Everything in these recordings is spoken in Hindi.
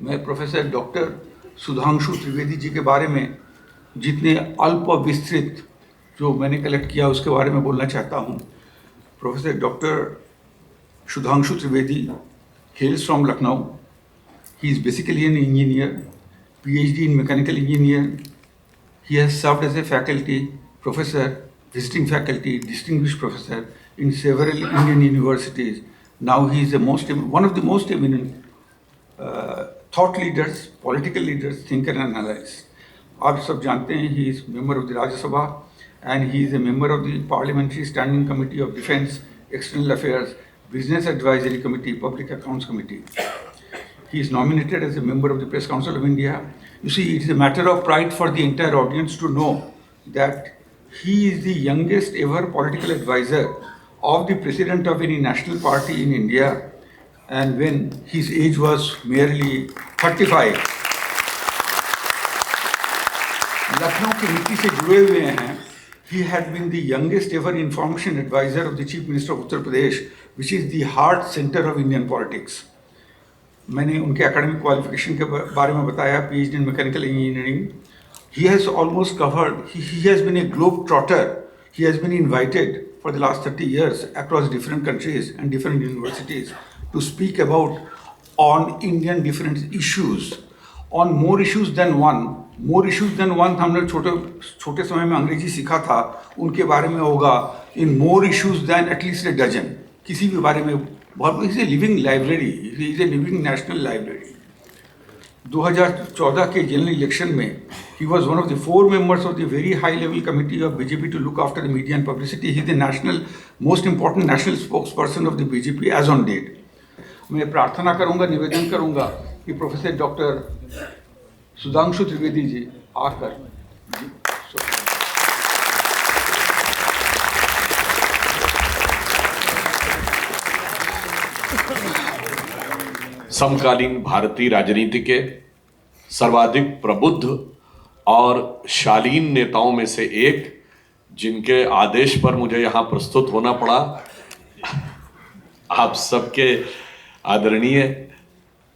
मैं प्रोफेसर डॉक्टर सुधांशु त्रिवेदी जी के बारे में जितने अल्प और विस्तृत जो मैंने कलेक्ट किया उसके बारे में बोलना चाहता हूँ। Professor doctor Sudhanshu Trivedi hails from Lucknow. He is basically an engineer, PhD in mechanical engineering. He has served as a faculty, professor, visiting faculty, distinguished professor in several Indian universities. Now he is one of the most eminent thought leaders, political leaders, thinker and analyst. आप सब जानते हैं he is member of the Rajya Sabha and he is a member of the Parliamentary Standing Committee of Defence, External Affairs, Business Advisory Committee, Public Accounts Committee. He is nominated as a member of the Press Council of India. You see, it is a matter of pride for the entire audience to know that he is the youngest ever political advisor of the president of any national party in India, and when his age was merely 35. Lucknow की मिट्टी से जुड़े हुए हैं. He had been the youngest ever information advisor of the Chief Minister of Uttar Pradesh, which is the heart center of Indian politics. मैंने उनके एकेडमिक क्वालिफिकेशन के बारे में बताया, PhD in mechanical engineering. He has almost covered, he has been a globe trotter. He has been invited for the last 30 years across different countries and different universities to speak about on Indian different issues, on more issues than one. More issues than one हमने छोटे समय में अंग्रेजी सीखा था, उनके बारे में होगा in more issues than at least a dozen. किसी भी बारे में बहुत, is a living library, is a living national library. 2014 के जनरल इलेक्शन में he was one of the 4 members of the very high level committee of BJP to look after the media and publicity. He is the national most important national spokes person of the BJP as on date. मैं प्रार्थना करूंगा, निवेदन करूंगा कि प्रोफेसर डॉक्टर सुधांशु त्रिवेदी जी आकर समकालीन भारतीय राजनीति के सर्वाधिक प्रबुद्ध और शालीन नेताओं में से एक, जिनके आदेश पर मुझे यहाँ प्रस्तुत होना पड़ा, आप सबके आदरणीय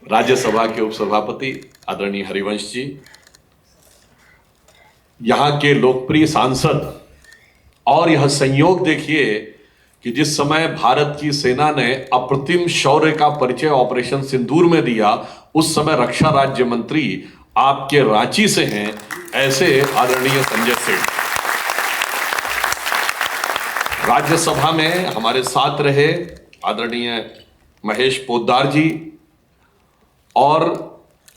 राज्यसभा के उपसभापति आदरणीय हरिवंश जी, यहाँ के लोकप्रिय सांसद, और यह संयोग देखिए कि जिस समय भारत की सेना ने अप्रतिम शौर्य का परिचय ऑपरेशन सिंदूर में दिया, उस समय रक्षा राज्य मंत्री आपके रांची से हैं, ऐसे आदरणीय संजय सेठ. राज्यसभा में हमारे साथ रहे आदरणीय महेश पोद्दार जी, और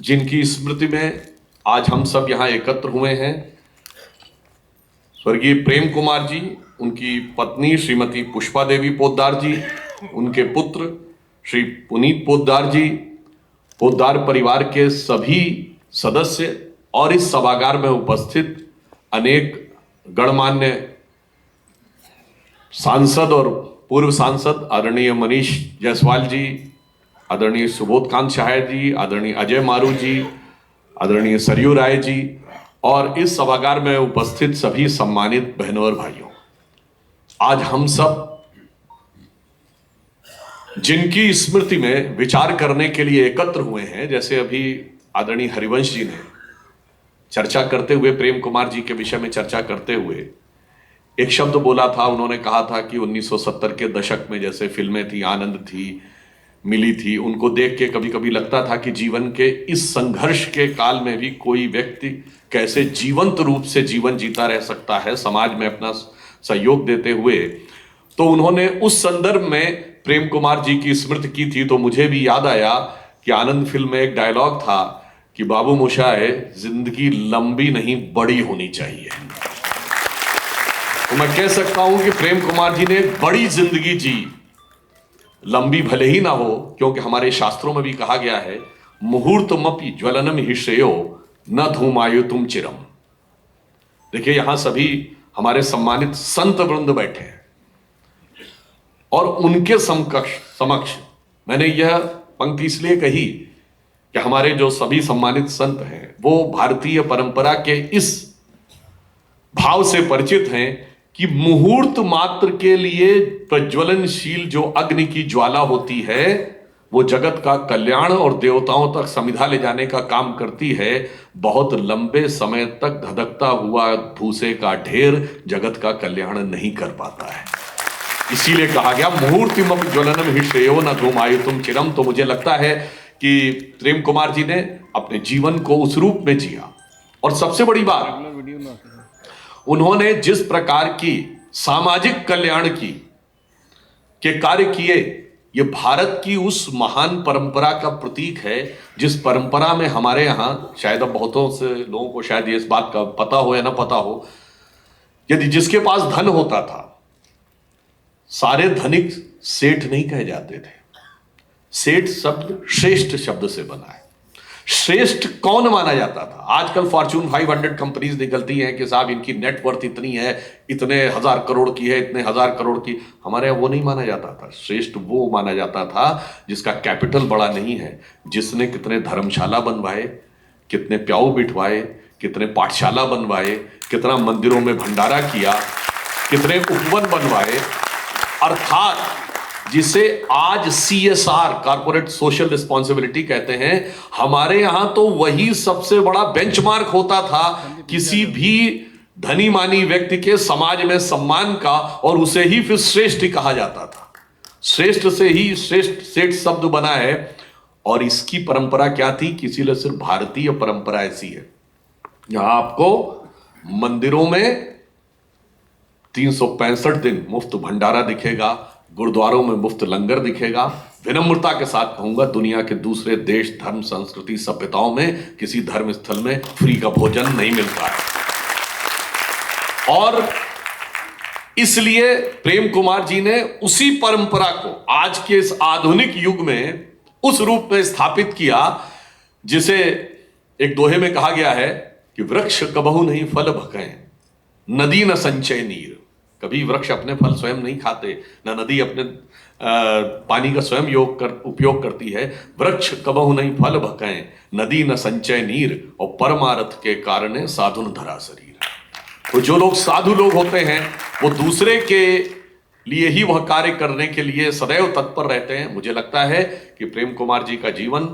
जिनकी स्मृति में आज हम सब यहां एकत्र हुए हैं, स्वर्गीय प्रेम कुमार जी, उनकी पत्नी श्रीमती पुष्पा देवी पोद्दार जी, उनके पुत्र श्री पुनीत पोद्दार जी, पोद्दार परिवार के सभी सदस्य और इस सभागार में उपस्थित अनेक गणमान्य सांसद और पूर्व सांसद आदरणीय मनीष जायसवाल जी, आदरणीय सुबोध कांत शाह जी, आदरणीय अजय मारू जी, आदरणीय सरयू राय जी, और इस सभागार में उपस्थित सभी सम्मानित बहनों और भाइयों, आज हम सब जिनकी स्मृति में विचार करने के लिए एकत्र हुए हैं, जैसे अभी आदरणीय हरिवंश जी ने चर्चा करते हुए, प्रेम कुमार जी के विषय में चर्चा करते हुए एक शब्द बोला था. उन्होंने कहा था कि 1970 के दशक में जैसे फिल्में थी, आनंद थी, मिली थी, उनको देख के कभी कभी लगता था कि जीवन के इस संघर्ष के काल में भी कोई व्यक्ति कैसे जीवंत रूप से जीवन जीता रह सकता है, समाज में अपना सहयोग देते हुए. तो उन्होंने उस संदर्भ में प्रेम कुमार जी की स्मृति की थी. तो मुझे भी याद आया कि आनंद फिल्म में एक डायलॉग था कि बाबू मोशाय, जिंदगी लंबी नहीं बड़ी होनी चाहिए. तो मैं कह सकता हूं कि प्रेम कुमार जी ने बड़ी जिंदगी जी, लंबी भले ही ना हो, क्योंकि हमारे शास्त्रों में भी कहा गया है, मुहूर्तमपि ज्वलनम हि श्रेयो न धूमायुतुम चिरम. देखिए, यहां सभी हमारे सम्मानित संत वृंद बैठे हैं, और उनके समक्ष मैंने यह पंक्ति इसलिए कही कि हमारे जो सभी सम्मानित संत हैं वो भारतीय परंपरा के इस भाव से परिचित हैं कि मुहूर्त मात्र के लिए प्रज्वलनशील जो अग्नि की ज्वाला होती है, वो जगत का कल्याण और देवताओं तक समिधा ले जाने का काम करती है। बहुत लंबे समय तक धधकता हुआ भूसे का ढेर जगत का कल्याण नहीं कर पाता है। इसीलिए कहा गया मुहूर्तिमं ज्वलनम हि श्रेयो न धूमायुतम चिरम। तो मुझे लगता है कि प्रेम कुमार जी ने अपने जीवन को उस रूप में जिया। और सबसे बड़ी बात, उन्होंने जिस प्रकार की सामाजिक कल्याण के कार्य किए, ये भारत की उस महान परंपरा का प्रतीक है जिस परंपरा में हमारे यहां, शायद अब बहुतों से लोगों को शायद ये इस बात का पता हो या ना पता हो, यदि जिसके पास धन होता था, सारे धनिक सेठ नहीं कहे जाते थे। सेठ शब्द श्रेष्ठ शब्द से बना है। श्रेष्ठ कौन माना जाता था? आजकल फॉर्च्यून 500 कंपनीज निकलती हैं कि साहब इनकी नेटवर्थ इतनी है, इतने हजार करोड़ की है, इतने हजार करोड़ की। हमारे यहाँ वो नहीं माना जाता था। श्रेष्ठ वो माना जाता था जिसका कैपिटल बड़ा नहीं है, जिसने कितने धर्मशाला बनवाए, कितने प्याऊ बिठवाए, कितने पाठशाला बनवाए, कितना मंदिरों में भंडारा किया, कितने उपवन बनवाए। अर्थात जिसे आज CSR, कॉर्पोरेट सोशल रिस्पॉन्सिबिलिटी कहते हैं, हमारे यहां तो वही सबसे बड़ा बेंचमार्क होता था किसी भी धनी मानी व्यक्ति के समाज में सम्मान का, और उसे ही फिर श्रेष्ठ कहा जाता था। श्रेष्ठ से ही श्रेष्ठ सेठ शब्द बना है। और इसकी परंपरा क्या थी? किसी लिए सिर्फ भारतीय परंपरा ऐसी है, यहां आपको मंदिरों में 365 दिन मुफ्त भंडारा दिखेगा, गुरुद्वारों में मुफ्त लंगर दिखेगा। विनम्रता के साथ कहूंगा, दुनिया के दूसरे देश, धर्म, संस्कृति, सभ्यताओं में किसी धर्म स्थल में फ्री का भोजन नहीं मिलता है। और इसलिए प्रेम कुमार जी ने उसी परंपरा को आज के इस आधुनिक युग में उस रूप में स्थापित किया जिसे एक दोहे में कहा गया है कि वृक्ष कबहू नहीं फल भकें, नदी न संचय नीर। कभी वृक्ष अपने फल स्वयं नहीं खाते, न नदी अपने पानी का स्वयं उपयोग करती है। वृक्ष कबहू नहीं फल भकें, नदी न संचय नीर, और परमारथ के कारण साधुन धरा शरीर। तो जो लोग साधु लोग होते हैं वो दूसरे के लिए ही वह कार्य करने के लिए सदैव तत्पर रहते हैं। मुझे लगता है कि प्रेम कुमार जी का जीवन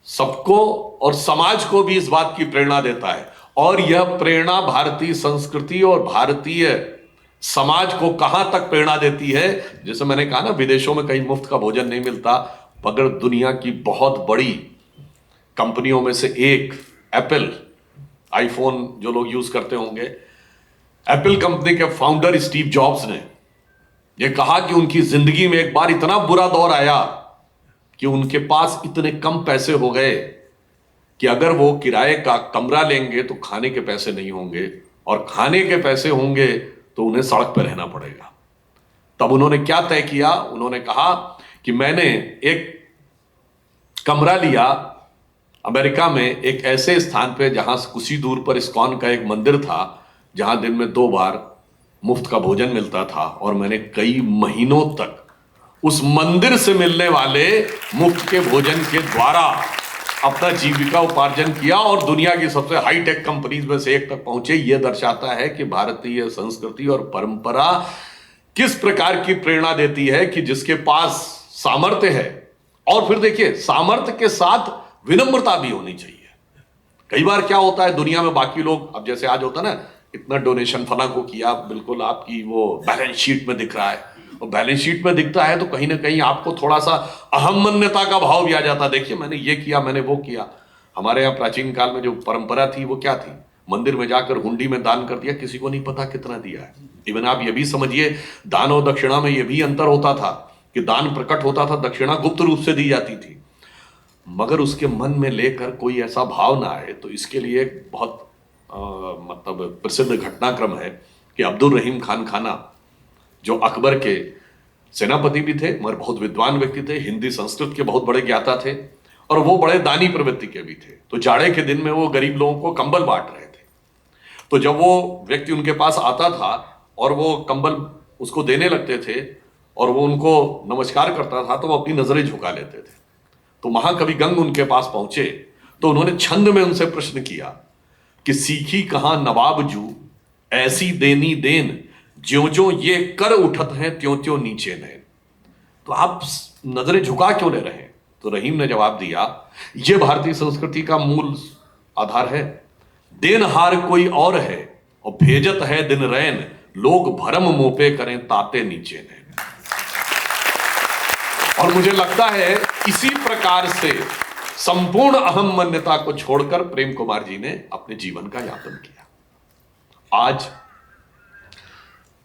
सबको और समाज को भी इस बात की प्रेरणा देता है। और यह प्रेरणा भारतीय संस्कृति और भारतीय समाज को कहां तक प्रेरणा देती है? जैसे मैंने कहा ना, विदेशों में कहीं मुफ्त का भोजन नहीं मिलता, मगर दुनिया की बहुत बड़ी कंपनियों में से एक एप्पल, आईफोन जो लोग यूज करते होंगे, एप्पल कंपनी के फाउंडर स्टीव जॉब्स ने यह कहा कि उनकी जिंदगी में एक बार इतना बुरा दौर आया कि उनके पास इतने कम पैसे हो गए कि अगर वो किराए का कमरा लेंगे तो खाने के पैसे नहीं होंगे, और खाने के पैसे होंगे तो उन्हें सड़क पर रहना पड़ेगा। तब उन्होंने क्या तय किया? उन्होंने कहा कि मैंने एक कमरा लिया अमेरिका में, एक ऐसे स्थान पे जहां से कुछ ही दूर पर इस्कॉन का एक मंदिर था, जहां दिन में 2 बार मुफ्त का भोजन मिलता था। और मैंने कई महीनों तक उस मंदिर से मिलने वाले मुफ्त के भोजन के द्वारा अपना जीविका उपार्जन किया और दुनिया की सबसे हाईटेक कंपनीज में से एक तक पहुंचे। यह दर्शाता है कि भारतीय संस्कृति और परंपरा किस प्रकार की प्रेरणा देती है कि जिसके पास सामर्थ्य है, और फिर देखिए सामर्थ्य के साथ विनम्रता भी होनी चाहिए। कई बार क्या होता है दुनिया में, बाकी लोग, अब जैसे आज होता है ना, इतना डोनेशन फला को किया, बिल्कुल आपकी वो बैलेंस शीट में दिख रहा है, और बैलेंस शीट में दिखता है तो कहीं ना कहीं आपको थोड़ा सा अहमन्यता का भाव भी आ जाता है। देखिए मैंने ये किया, मैंने वो किया। हमारे यहाँ प्राचीन काल में जो परंपरा थी वो क्या थी? मंदिर में जाकर हुंडी में दान कर दिया, किसी को नहीं पता कितना दिया है। इवन आप ये भी समझिए, दान और दक्षिणा में ये भी अंतर होता था कि दान प्रकट होता था, दक्षिणा गुप्त रूप से दी जाती थी। मगर उसके मन में लेकर कोई ऐसा भाव ना आए, तो इसके लिए एक बहुत मतलब प्रसिद्ध घटनाक्रम है कि अब्दुल रहीम खान खाना, जो अकबर के सेनापति भी थे मगर बहुत विद्वान व्यक्ति थे, हिंदी संस्कृत के बहुत बड़े ज्ञाता थे, और वो बड़े दानी प्रवृत्ति के भी थे। तो जाड़े के दिन में वो गरीब लोगों को कंबल बांट रहे थे। तो जब वो व्यक्ति उनके पास आता था और वो कंबल उसको देने लगते थे और वो उनको नमस्कार करता था, तो वो अपनी नजरें झुका लेते थे। तो महाकवि गंग उनके पास पहुंचे तो उन्होंने छंद में उनसे प्रश्न किया कि सीखी कहां नवाब जू, ऐसी देनी देन, ज्यों ज्यों ये कर उठत हैं त्यों त्यों नीचे नैन। तो आप नजरें झुका क्यों ले रहे हैं? तो रहीम ने जवाब दिया, यह भारतीय संस्कृति का मूल आधार है। देनहार कोई और है और भेजत है दिन रैन, लोग भरम मोपे करें ताते नीचे नैन। और मुझे लगता है इसी प्रकार से संपूर्ण अहम मान्यता को छोड़कर प्रेम कुमार जी ने अपने जीवन का यापन किया। आज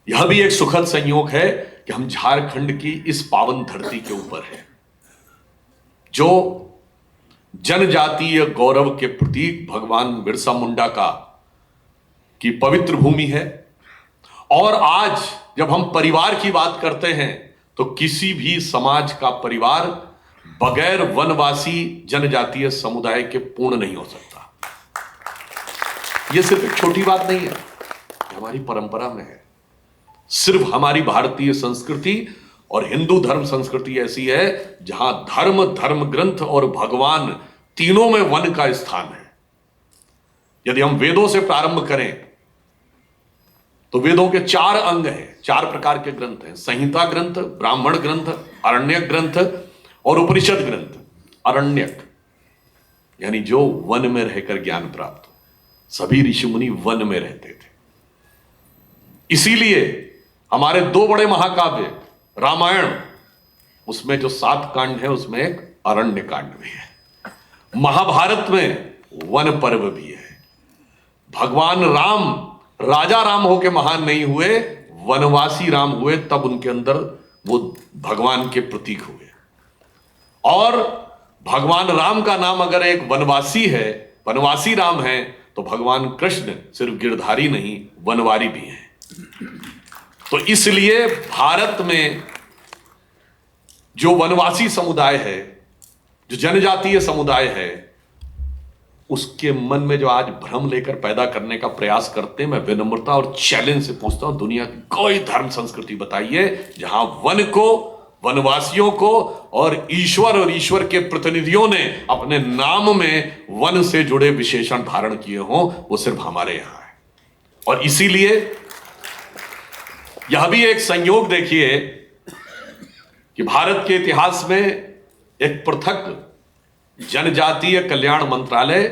यह भी एक सुखद संयोग है कि हम झारखंड की इस पावन धरती के ऊपर हैं, जो जनजातीय गौरव के प्रतीक भगवान बिरसा मुंडा की पवित्र भूमि है। और आज जब हम परिवार की बात करते हैं तो किसी भी समाज का परिवार बगैर वनवासी जनजातीय समुदाय के पूर्ण नहीं हो सकता। यह सिर्फ एक छोटी बात नहीं है, हमारी परंपरा में है। सिर्फ हमारी भारतीय संस्कृति और हिंदू धर्म संस्कृति ऐसी है जहां धर्म ग्रंथ और भगवान तीनों में वन का स्थान है। यदि हम वेदों से प्रारंभ करें तो वेदों के 4 अंग हैं, 4 प्रकार के ग्रंथ हैं। संहिता ग्रंथ, ब्राह्मण ग्रंथ, अरण्यक ग्रंथ और उपनिषद ग्रंथ। अरण्यक यानी जो वन में रहकर ज्ञान प्राप्त हो। सभी ऋषि मुनि वन में रहते थे। इसीलिए हमारे 2 बड़े महाकाव्य रामायण, उसमें जो 7 कांड है उसमें एक अरण्य कांड भी है। महाभारत में वन पर्व भी है। भगवान राम राजा राम होके महान नहीं हुए, वनवासी राम हुए, तब उनके अंदर वो भगवान के प्रतीक हुए। और भगवान राम का नाम अगर एक वनवासी है, वनवासी राम है, तो भगवान कृष्ण सिर्फ गिरधारी नहीं वनवारी भी हैं। तो इसलिए भारत में जो वनवासी समुदाय है, जो जनजातीय समुदाय है, उसके मन में जो आज भ्रम लेकर पैदा करने का प्रयास करते हैं, मैं विनम्रता और चैलेंज से पूछता हूं, दुनिया की कोई धर्म संस्कृति बताइए जहां वन को, वनवासियों को और ईश्वर के प्रतिनिधियों ने अपने नाम में वन से जुड़े विशेषण धारण किए हों। वो सिर्फ हमारे यहां है। और इसीलिए यह भी एक संयोग देखिए कि भारत के इतिहास में एक पृथक जनजातीय कल्याण मंत्रालय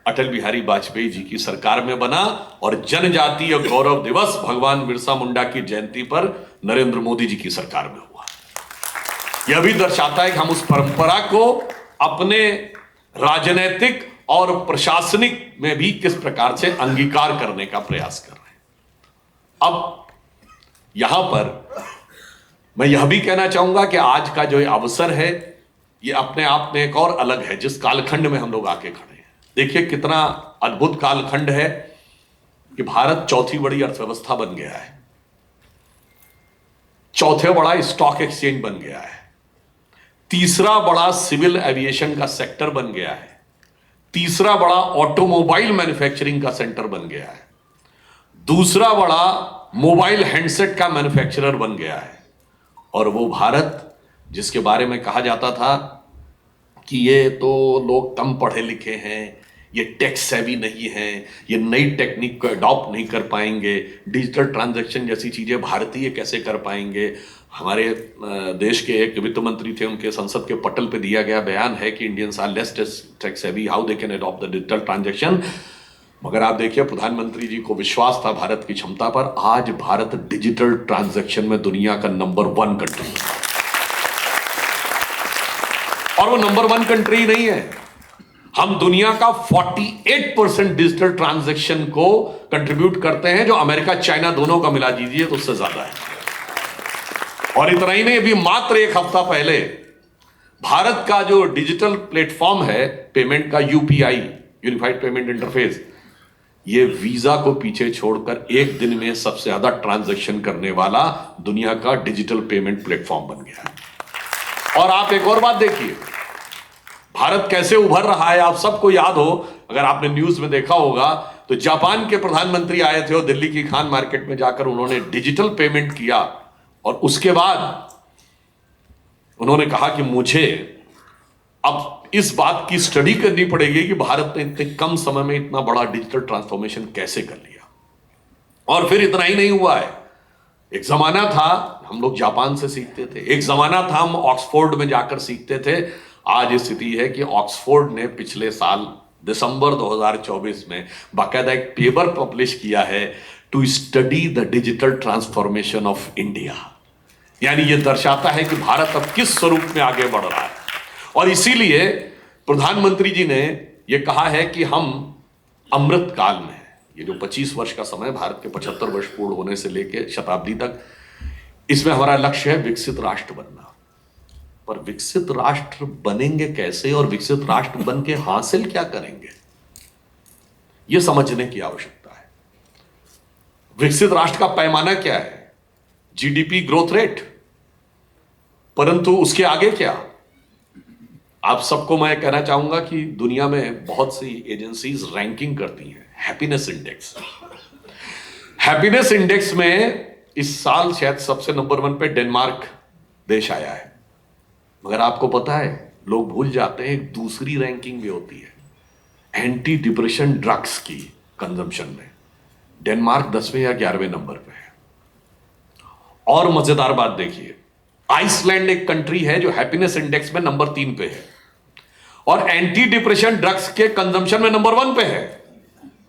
अटल बिहारी वाजपेयी जी की सरकार में बना और जनजातीय गौरव दिवस भगवान बिरसा मुंडा की जयंती पर नरेंद्र मोदी जी की सरकार में हुआ। यह भी दर्शाता है कि हम उस परंपरा को अपने राजनीतिक और प्रशासनिक में भी किस प्रकार से अंगीकार करने का प्रयास कर रहे हैं। अब यहां पर मैं यह भी कहना चाहूंगा कि आज का जो अवसर है ये अपने आप में एक और अलग है, जिस कालखंड में हम लोग आके खड़े हैं। देखिए कितना अद्भुत कालखंड है कि भारत चौथी बड़ी अर्थव्यवस्था बन गया है, चौथे बड़ा स्टॉक एक्सचेंज बन गया है, तीसरा बड़ा सिविल एविएशन का सेक्टर बन गया है, तीसरा बड़ा ऑटोमोबाइल मैन्युफैक्चरिंग का सेंटर बन गया है, दूसरा बड़ा मोबाइल हैंडसेट का मैन्युफैक्चरर बन गया है। और वो भारत जिसके बारे में कहा जाता था कि ये तो लोग कम पढ़े लिखे हैं, ये टेक सेवी नहीं है, ये नई टेक्निक को अडॉप्ट नहीं कर पाएंगे, डिजिटल ट्रांजैक्शन जैसी चीजें भारतीय कैसे कर पाएंगे। हमारे देश के एक वित्त मंत्री थे, उनके संसद के पटल पे दिया गया बयान है कि Indians are less tech savvy, how they can adopt the digital transaction. मगर आप देखिए प्रधानमंत्री जी को विश्वास था भारत की क्षमता पर। आज भारत डिजिटल ट्रांजैक्शन में दुनिया का नंबर 1 कंट्री है। और वो नंबर 1 कंट्री नहीं है, हम दुनिया का 48% डिजिटल ट्रांजैक्शन को कंट्रीब्यूट करते हैं, जो अमेरिका चाइना दोनों का मिला दीजिए तो उससे ज्यादा है। और इतना ही नहीं, अभी मात्र 1 हफ्ता पहले भारत का जो डिजिटल प्लेटफॉर्म है पेमेंट का, यूपीआई यूनिफाइड पेमेंट इंटरफेस, ये वीजा को पीछे छोड़कर एक दिन में सबसे ज्यादा ट्रांजैक्शन करने वाला दुनिया का डिजिटल पेमेंट प्लेटफॉर्म बन गया है। और आप एक और बात देखिए, भारत कैसे उभर रहा है। आप सबको याद हो, अगर आपने न्यूज में देखा होगा, तो जापान के प्रधानमंत्री आए थे और दिल्ली की खान मार्केट में जाकर उन्होंने डिजिटल पेमेंट किया और उसके बाद उन्होंने कहा कि मुझे अब इस बात की स्टडी करनी पड़ेगी कि भारत ने इतने कम समय में इतना बड़ा डिजिटल ट्रांसफॉर्मेशन कैसे कर लिया। और फिर इतना ही नहीं हुआ है, एक जमाना था हम लोग जापान से सीखते थे, एक जमाना था हम ऑक्सफोर्ड में जाकर सीखते थे। आज स्थिति है कि ऑक्सफोर्ड ने पिछले साल दिसंबर 2024 में बाकायदा एक पेपर पब्लिश किया है to study the digital transformation of India. यानी यह दर्शाता है कि भारत अब किस स्वरूप में आगे बढ़ रहा है। और इसीलिए प्रधानमंत्री जी ने यह कहा है कि हम अमृत काल में, ये जो 25 वर्ष का समय, भारत के 75 वर्ष पूर्ण होने से लेकर शताब्दी तक, इसमें हमारा लक्ष्य है विकसित राष्ट्र बनना। पर विकसित राष्ट्र बनेंगे कैसे और विकसित राष्ट्र बन के हासिल क्या करेंगे, यह समझने की आवश्यकता है। विकसित राष्ट्र का पैमाना क्या है? GDP growth rate. परंतु उसके आगे क्या? आप सबको मैं कहना चाहूंगा कि दुनिया में बहुत सी एजेंसीज रैंकिंग करती हैं हैप्पीनेस इंडेक्स। हैप्पीनेस इंडेक्स में इस साल शायद सबसे नंबर 1 पे डेनमार्क देश आया है। मगर आपको पता है, लोग भूल जाते हैं एक दूसरी रैंकिंग भी होती है एंटी डिप्रेशन ड्रग्स की कंजम्पशन में। डेनमार्क 10वें या 11वें नंबर पे है। और मजेदार बात देखिए, आइसलैंड एक कंट्री है जो हैप्पीनेस इंडेक्स में नंबर 3 पे है और एंटी डिप्रेशन ड्रग्स के कंजम्पशन में नंबर 1 पे है।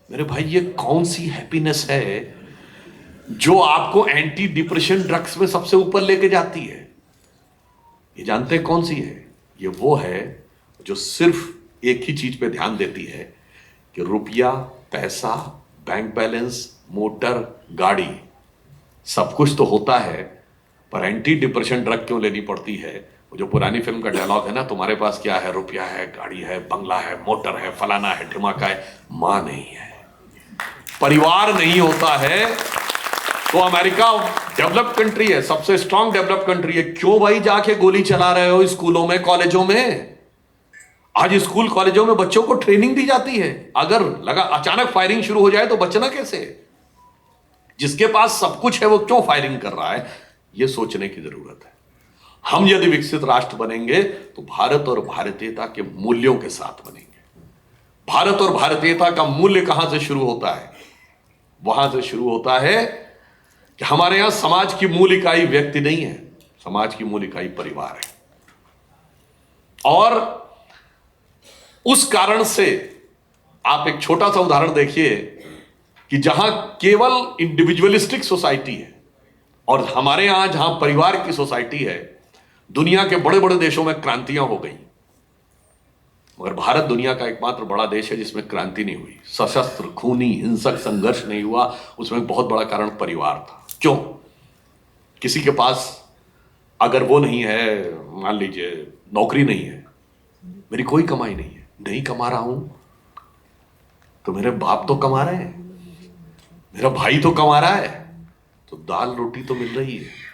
मेरे भाई, ये कौन सी हैप्पीनेस है जो आपको एंटी डिप्रेशन ड्रग्स में सबसे ऊपर लेके जाती है? ये जानते हैं कौन सी है? ये वो है जो सिर्फ एक ही चीज पे ध्यान देती है कि रुपया, पैसा, बैंक बैलेंस, मोटर, गाड़ी, सब कुछ तो होता है, पर एंटी डिप्रेशन ड्रग क्यों लेनी पड़ती है? वो जो पुरानी फिल्म का डायलॉग है ना, तुम्हारे पास क्या है? रुपया है, गाड़ी है, बंगला है, मोटर है, फलाना है, ढिमाका है, मां नहीं है, परिवार नहीं होता है। तो अमेरिका डेवलप्ड कंट्री है, सबसे स्ट्रांग डेवलप्ड कंट्री है। क्यों भाई जाके गोली चला रहे हो स्कूलों में, कॉलेजों में? आज स्कूल कॉलेजों में बच्चों को ट्रेनिंग दी जाती है, अगर लगा अचानक फायरिंग शुरू हो जाए तो बचना कैसे? जिसके पास सब कुछ है वो क्यों फायरिंग कर रहा है? यह सोचने की जरूरत है। हम यदि विकसित राष्ट्र बनेंगे तो भारत और भारतीयता के मूल्यों के साथ बनेंगे। भारत और भारतीयता का मूल्य कहां से शुरू होता है? वहां से शुरू होता है कि हमारे यहां समाज की मूल इकाई व्यक्ति नहीं है, समाज की मूल इकाई परिवार है। और उस कारण से आप एक छोटा सा उदाहरण देखिए कि जहां केवल इंडिविजुअलिस्टिक सोसाइटी है और हमारे यहां जहां परिवार की सोसाइटी है, दुनिया के बड़े बड़े देशों में क्रांतियां हो गई, मगर भारत दुनिया का एकमात्र बड़ा देश है जिसमें क्रांति नहीं हुई, सशस्त्र, खूनी, हिंसक संघर्ष नहीं हुआ। उसमें एक बहुत बड़ा कारण परिवार था। क्यों? किसी के पास अगर वो नहीं है, मान लीजिए नौकरी नहीं है, मेरी कोई कमाई नहीं है, नहीं कमा रहा हूं तो मेरे बाप तो कमा रहे हैं, मेरा भाई तो कमा रहा है, तो दाल रोटी तो मिल रही है।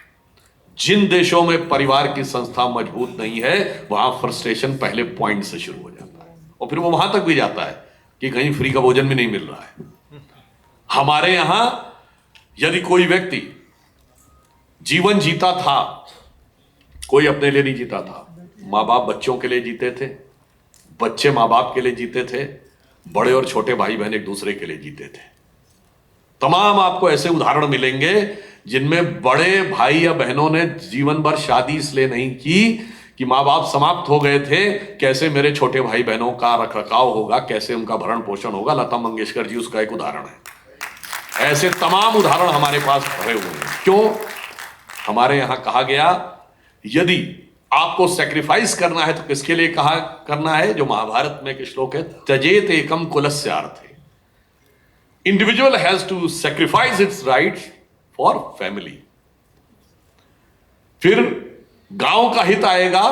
जिन देशों में परिवार की संस्था मजबूत नहीं है, वहां फ्रस्ट्रेशन पहले पॉइंट से शुरू हो जाता है और फिर वो वहां तक भी जाता है कि कहीं फ्री का भोजन भी नहीं मिल रहा है। हमारे यहां यदि कोई व्यक्ति जीवन जीता था, कोई अपने लिए नहीं जीता था, मां बाप बच्चों के लिए जीते थे, बच्चे मां बाप के लिए जीते थे, बड़े और छोटे भाई बहन एक दूसरे के लिए जीते थे। तमाम आपको ऐसे उदाहरण मिलेंगे जिनमें बड़े भाई या बहनों ने जीवन भर शादी इसलिए नहीं की कि मां बाप समाप्त हो गए थे, कैसे मेरे छोटे भाई बहनों का रखरखाव होगा, कैसे उनका भरण पोषण होगा। लता मंगेशकर जी उसका एक उदाहरण है। ऐसे तमाम उदाहरण हमारे पास भरे हुए हैं। क्यों? हमारे यहां कहा गया यदि आपको सेक्रीफाइस करना है तो किसके लिए कहा करना है? जो महाभारत में एक श्लोक है, त्यजेत एकम कुलस्यार्थे। Individual has to sacrifice its rights for family. फिर गांव का हित आएगा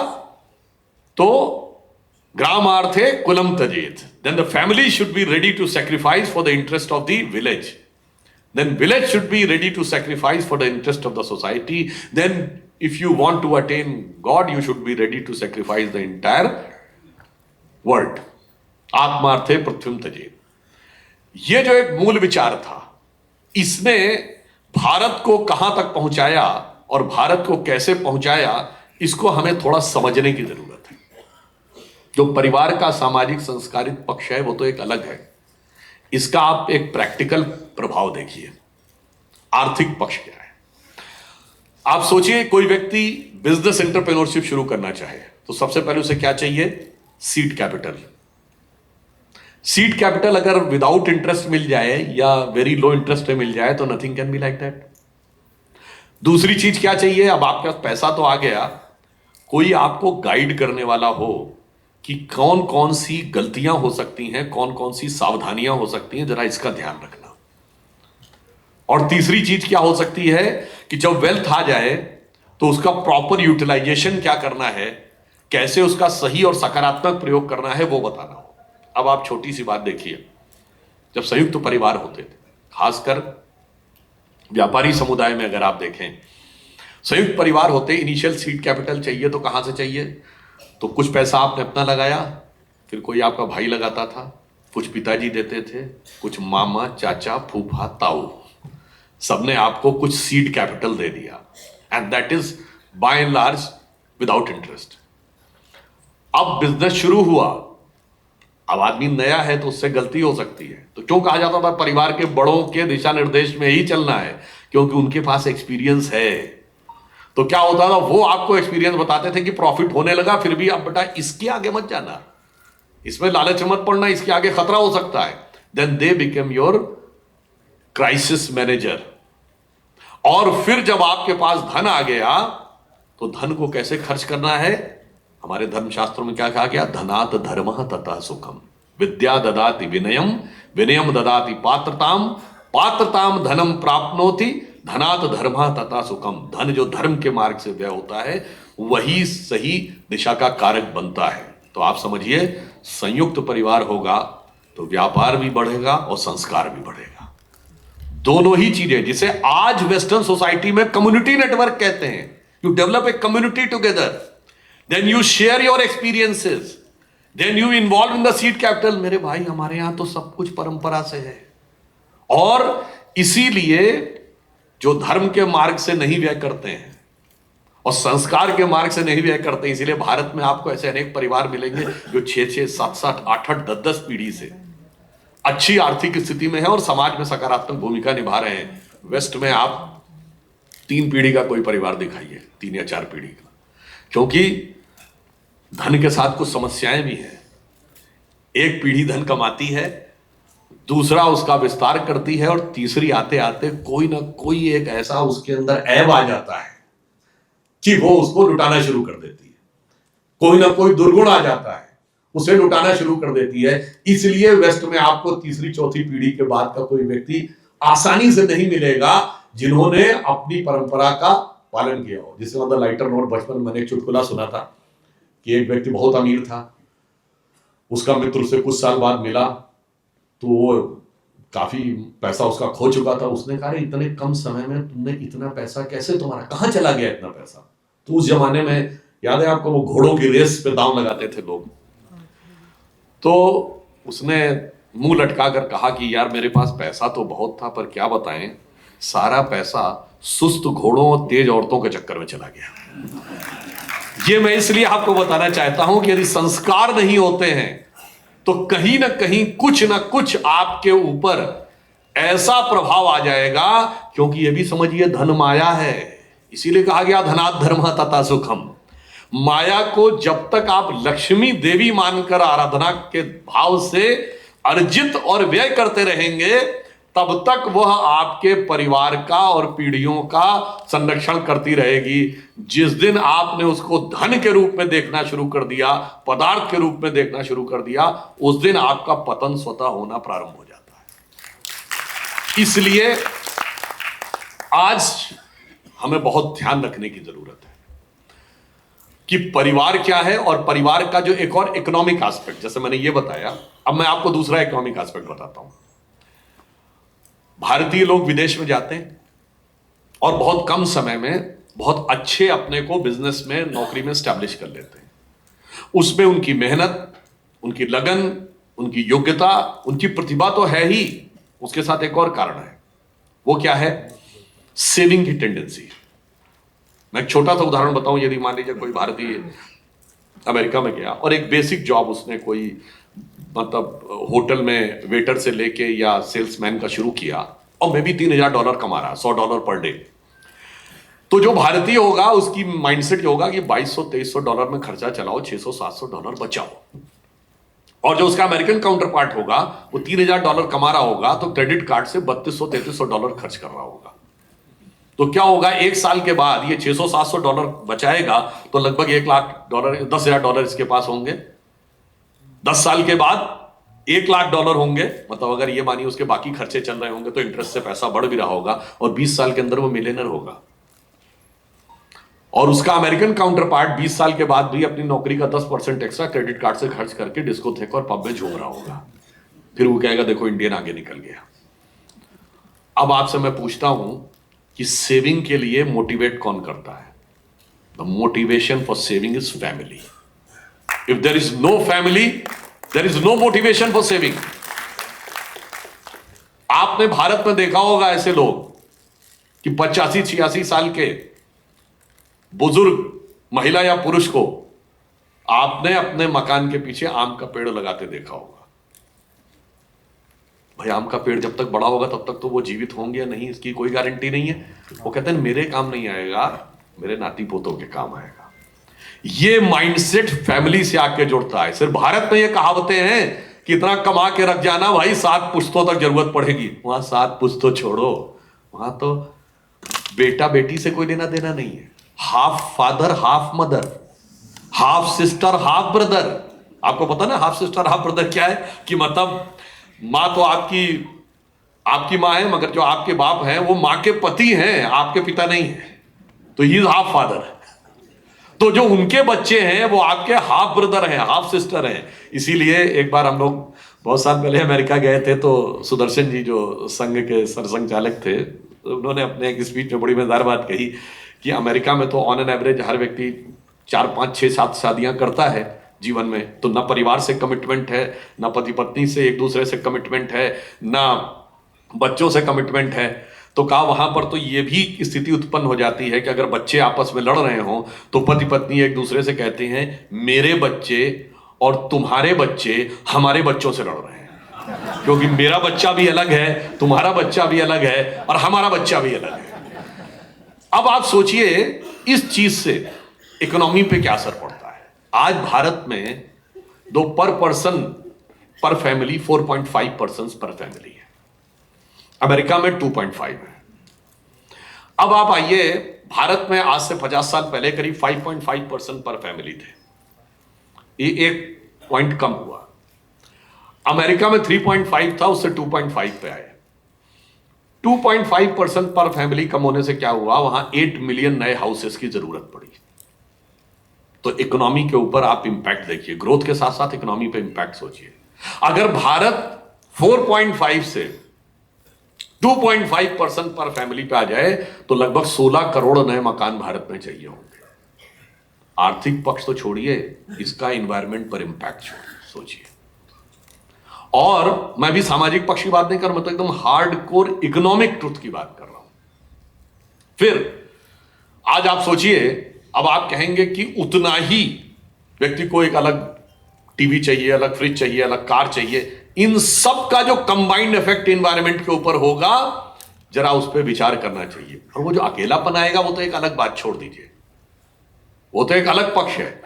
तो ग्रामार्थे कुलम त्यजेत। Then the family should be ready to sacrifice for the interest of the village. Then village should be ready to sacrifice for the interest of the society. Then if you want to attain God, you should be ready to sacrifice the entire world. आत्मार्थे पृथ्वीम त्यजेत। ये जो एक मूल विचार था, इसने भारत को कहां तक पहुंचाया और भारत को कैसे पहुंचाया, इसको हमें थोड़ा समझने की जरूरत है। जो परिवार का सामाजिक संस्कारित पक्ष है वो तो एक अलग है, इसका आप एक प्रैक्टिकल प्रभाव देखिए। आर्थिक पक्ष क्या है? आप सोचिए कोई व्यक्ति बिजनेस एंटरप्रेन्योरशिप शुरू करना चाहे तो सबसे पहले उसे क्या चाहिए? Seed capital. सीड कैपिटल अगर विदाउट इंटरेस्ट मिल जाए या वेरी लो इंटरेस्ट में मिल जाए तो nothing can be like that. दूसरी चीज क्या चाहिए? अब आपके पास पैसा तो आ गया, कोई आपको गाइड करने वाला हो कि कौन कौन सी गलतियां हो सकती हैं, कौन कौन सी सावधानियां हो सकती हैं, जरा इसका ध्यान रखना। और तीसरी चीज क्या हो सकती है कि जब वेल्थ आ जाए तो उसका प्रॉपर यूटिलाइजेशन क्या करना है, कैसे उसका सही और सकारात्मक प्रयोग करना है, वो बताना हो। अब आप छोटी सी बात देखिए, जब संयुक्त परिवार होते थे, खासकर व्यापारी समुदाय में अगर आप देखें, संयुक्त परिवार होते, इनिशियल सीड कैपिटल चाहिए तो कहां से चाहिए? तो कुछ पैसा आपने अपना लगाया, फिर कोई आपका भाई लगाता था, कुछ पिताजी देते थे, कुछ मामा, चाचा, फूफा, ताऊ, सबने आपको कुछ सीड कैपिटल दे दिया, and that is by and large without interest. अब बिजनेस शुरू हुआ, अब आदमी नया है तो उससे गलती हो सकती है, तो क्यों कहा जाता था परिवार के बड़ों के दिशा निर्देश में ही चलना है? क्योंकि उनके पास एक्सपीरियंस है। तो क्या होता था, वो आपको एक्सपीरियंस बताते थे कि प्रॉफिट होने लगा, फिर भी अब बेटा इसके आगे मत जाना, इसमें लालच मत पड़ना, इसके आगे खतरा हो सकता है। Then they become your crisis manager. और फिर जब आपके पास धन आ गया तो धन को कैसे खर्च करना है? हमारे धर्मशास्त्रों में क्या कहा गया? धनात् धर्मः तथा सुखम, विद्या ददाति विनयम, विनयम ददाति पात्रताम, पात्रताम धनम प्राप्नोति, धनात् धर्मः तथा सुखम। धन जो धर्म के मार्ग से व्यय होता है वही सही दिशा का कारक बनता है। तो आप समझिए, संयुक्त परिवार होगा तो व्यापार भी बढ़ेगा और संस्कार भी बढ़ेगा, दोनों ही चीजें, जिसे आज वेस्टर्न सोसाइटी में कम्युनिटी नेटवर्क कहते हैं। You develop a community together, then you share your experiences, then you involve in the seed capital. मेरे भाई, हमारे यहां तो सब कुछ परंपरा से है, और इसीलिए जो धर्म के मार्ग से नहीं व्यय करते हैं और संस्कार के मार्ग से नहीं व्यय करते हैं, इसीलिए भारत में आपको ऐसे अनेक परिवार मिलेंगे जो 6-6, 7-7, 8-8, 10-10 पीढ़ी से अच्छी आर्थिक स्थिति में है और समाज में सकारात्मक भूमिका निभा रहे हैं। वेस्ट में आप 3 पीढ़ी का कोई परिवार दिखाइए, 3 या 4 पीढ़ी का, क्योंकि धन के साथ कुछ समस्याएं भी हैं। एक पीढ़ी धन कमाती है, दूसरा उसका विस्तार करती है, और तीसरी आते आते कोई ना कोई एक ऐसा उसके अंदर ऐब आ जाता है कि वो उसको लुटाना शुरू कर देती है। कोई ना कोई दुर्गुण आ जाता है, उसे लुटाना शुरू कर देती है। इसलिए वेस्ट में आपको तीसरी चौथी पीढ़ी के बाद का कोई व्यक्ति आसानी से नहीं मिलेगा जिन्होंने अपनी परंपरा का पालन किया हो। जिसके अंदर लाइटर नोट, बचपन में मैंने एक चुटकुला सुना था कि एक व्यक्ति बहुत अमीर था, उसका मित्र उसे कुछ साल बाद मिला तो वो काफी पैसा उसका खो चुका था। उसने कहा, इतने कम समय में तुमने इतना पैसा कैसे, तुम्हारा कहां चला गया इतना पैसा? तो उस जमाने में याद है आपको, वो घोड़ों की रेस पे दांव लगाते थे लोग। तो उसने मुंह लटका कर कहा कि यार मेरे पास पैसा तो बहुत था, पर क्या बताएं, सारा पैसा सुस्त घोड़ों और तेज औरतों के चक्कर में चला गया। ये मैं इसलिए आपको बताना चाहता हूं कि यदि संस्कार नहीं होते हैं तो कहीं ना कहीं कुछ ना कुछ आपके ऊपर ऐसा प्रभाव आ जाएगा। क्योंकि ये भी समझिए, धन माया है, इसीलिए कहा गया धनात् धर्मः तथा सुखम। माया को जब तक आप लक्ष्मी देवी मानकर आराधना के भाव से अर्जित और व्यय करते रहेंगे, तब तक वह आपके परिवार का और पीढ़ियों का संरक्षण करती रहेगी। जिस दिन आपने उसको धन के रूप में देखना शुरू कर दिया, पदार्थ के रूप में देखना शुरू कर दिया, उस दिन आपका पतन स्वतः होना प्रारंभ हो जाता है। इसलिए आज हमें बहुत ध्यान रखने की जरूरत है कि परिवार क्या है, और परिवार का जो एक और इकोनॉमिक एस्पेक्ट, जैसे मैंने ये बताया, अब मैं आपको दूसरा इकोनॉमिक एस्पेक्ट बताता हूं। भारतीय लोग विदेश में जाते हैं और बहुत कम समय में बहुत अच्छे अपने को बिजनेस में, नौकरी में स्टैब्लिश कर लेते हैं। उसमें उनकी मेहनत, उनकी लगन, उनकी योग्यता, उनकी प्रतिभा तो है ही, उसके साथ एक और कारण है। वो क्या है? सेविंग की टेंडेंसी। मैं एक छोटा सा उदाहरण बताऊं। यदि मान लीजिए कोई भारतीय अमेरिका में गया और एक बेसिक जॉब उसने कोई मतलब होटल में वेटर से लेके या सेल्समैन का शुरू किया, और मैं भी $3,000 कमा रहा, $100 पर डे, तो जो भारतीय होगा उसकी माइंडसेट ये होगा कि $2200-2300 में खर्चा चलाओ, $600-700 बचाओ। और जो उसका अमेरिकन काउंटर पार्ट होगा वो $3000 कमा रहा होगा तो क्रेडिट कार्ड से $3200-3300 खर्च कर रहा होगा। तो क्या होगा, एक साल के बाद ये $600-700 बचाएगा तो लगभग $1,00,000, $10,000 इसके पास होंगे। 10 साल के बाद $1,00,000 होंगे, मतलब अगर ये मानिए उसके बाकी खर्चे चल रहे होंगे तो इंटरेस्ट से पैसा बढ़ भी रहा होगा, और 20 साल के अंदर वो मिलियनर होगा। और उसका अमेरिकन काउंटर पार्ट 20 साल के बाद भी अपनी नौकरी का 10% एक्स्ट्रा क्रेडिट कार्ड से खर्च करके डिस्कोथेक और पब में झूम रहा होगा। फिर वो कहेगा देखो इंडियन आगे निकल गया। अब आपसे मैं पूछता हूं कि सेविंग के लिए मोटिवेट कौन करता है? The motivation for saving is family. If there is no family, there is no motivation for saving. आपने भारत में देखा होगा ऐसे लोग कि 85-86 साल के बुजुर्ग महिला या पुरुष को आपने अपने मकान के पीछे आम का पेड़ लगाते देखा होगा। भाई आम का पेड़ जब तक बड़ा होगा तब तक तो वो जीवित होंगे या नहीं इसकी कोई गारंटी नहीं है। वो कहते हैं मेरे काम नहीं आएगा, मेरे नाती पोतों के काम आएगा। ये माइंडसेट फैमिली से आके जुड़ता है। सिर्फ भारत में ये कहावतें हैं कि इतना कमा के रख जाना भाई 7 पुश्तों तक जरूरत पड़ेगी। वहां 7 पुश्तों छोड़ो, वहां तो बेटा बेटी से कोई लेना देना नहीं है। Half father half mother, half sister half brother. आपको पता ना हाफ सिस्टर हाफ ब्रदर क्या है? कि मतलब मां तो आपकी मां है, मगर जो आपके बाप हैं वो मां के पति हैं, आपके पिता नहीं है, तो ही इज हाफ फादर। तो जो उनके बच्चे हैं वो आपके हाफ ब्रदर हैं, हाफ सिस्टर हैं। इसीलिए एक बार हम लोग बहुत साल पहले अमेरिका गए थे, तो सुदर्शन जी जो संघ के सरसंघचालक थे, उन्होंने अपने एक स्पीच में बड़ी मजेदार बात कही कि अमेरिका में तो ऑन एन एवरेज हर व्यक्ति 4, 5, 6, 7 शादियां करता है जीवन में। तो ना परिवार से कमिटमेंट है, ना पति पत्नी से एक दूसरे से कमिटमेंट है, ना बच्चों से कमिटमेंट है। तो कहा वहां पर तो ये भी स्थिति उत्पन्न हो जाती है कि अगर बच्चे आपस में लड़ रहे हो तो पति पत्नी एक दूसरे से कहते हैं मेरे बच्चे और तुम्हारे बच्चे हमारे बच्चों से लड़ रहे हैं, क्योंकि मेरा बच्चा भी अलग है, तुम्हारा बच्चा भी अलग है और हमारा बच्चा भी अलग है। अब आप सोचिए इस चीज से इकोनॉमी पे क्या असर पड़ता है। आज भारत में दो पर पर्सन पर फैमिली 4.5 पर्सन पर फैमिली है, अमेरिका में 2.5 है। अब आप आइए, भारत में आज से 50 साल पहले करीब 5.5 पर्सन पर फैमिली थे, ये 1 पॉइंट कम हुआ। अमेरिका में 3.5 था, उससे 2.5 पे आए। 2.5% पर फैमिली कम होने से क्या हुआ, वहां 8 मिलियन नए हाउसेस की जरूरत पड़ी। तो इकोनॉमी के ऊपर आप इंपैक्ट देखिए, ग्रोथ के साथ साथ इकोनॉमी पे इंपैक्ट सोचिए। अगर भारत 4.5 से 2.5% पर फैमिली पे आ जाए तो लगभग 16 करोड़ नए मकान भारत में चाहिए होंगे। आर्थिक पक्ष तो छोड़िए, इसका एनवायरमेंट पर इंपैक्ट सोचिए। और मैं भी सामाजिक पक्ष की बात नहीं कर रहा, मैं तो एकदम हार्डकोर इकोनॉमिक ट्रुथ की बात कर रहा हूं। फिर आज आप सोचिए, अब आप कहेंगे कि उतना ही व्यक्ति को एक अलग टीवी चाहिए, अलग फ्रिज चाहिए, अलग कार चाहिए। इन सब का जो कंबाइंड इफेक्ट एनवायरमेंट के ऊपर होगा, जरा उस पर विचार करना चाहिए। और वो जो अकेलापन आएगा वो तो एक अलग बात, छोड़ दीजिए, वो तो एक अलग पक्ष है।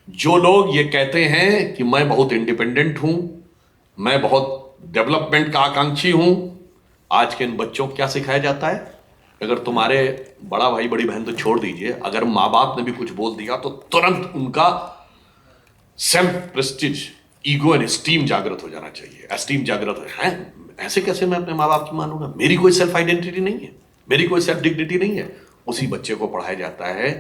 जो लोग ये कहते हैं कि मैं बहुत इंडिपेंडेंट हूं, मैं बहुत डेवलपमेंट का आकांक्षी हूं, आज के इन बच्चों को क्या सिखाया जाता है? अगर तुम्हारे बड़ा भाई बड़ी बहन तो छोड़ दीजिए, अगर माँ बाप ने भी कुछ बोल दिया तो तुरंत उनका self Prestige, ego and esteem जागृत हो जाना चाहिए। एस्टीम जागृत है, ऐसे कैसे मैं अपने माँ बाप की मानूंगा, मेरी कोई सेल्फ आइडेंटिटी नहीं है, मेरी कोई सेल्फ डिग्निटी नहीं है। उसी बच्चे को पढ़ाया जाता है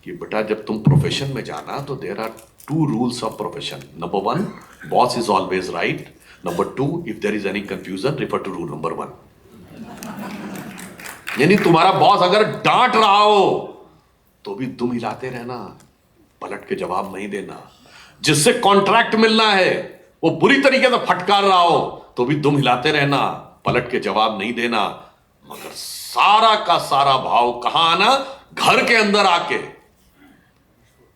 कि बेटा जब तुम प्रोफेशन में जाना तो there are 2 rules of profession. Number 1, boss is always right. Number 2, if there is any confusion refer to rule number 1। यानी तुम्हारा बॉस अगर डांट रहा हो तो भी दुम हिलाते रहना, पलट के जवाब नहीं देना। जिससे कॉन्ट्रैक्ट मिलना है वो बुरी तरीके से फटकार रहा हो तो भी दुम हिलाते रहना, पलट के जवाब नहीं देना। मगर सारा का सारा भाव कहां आना, घर के अंदर आके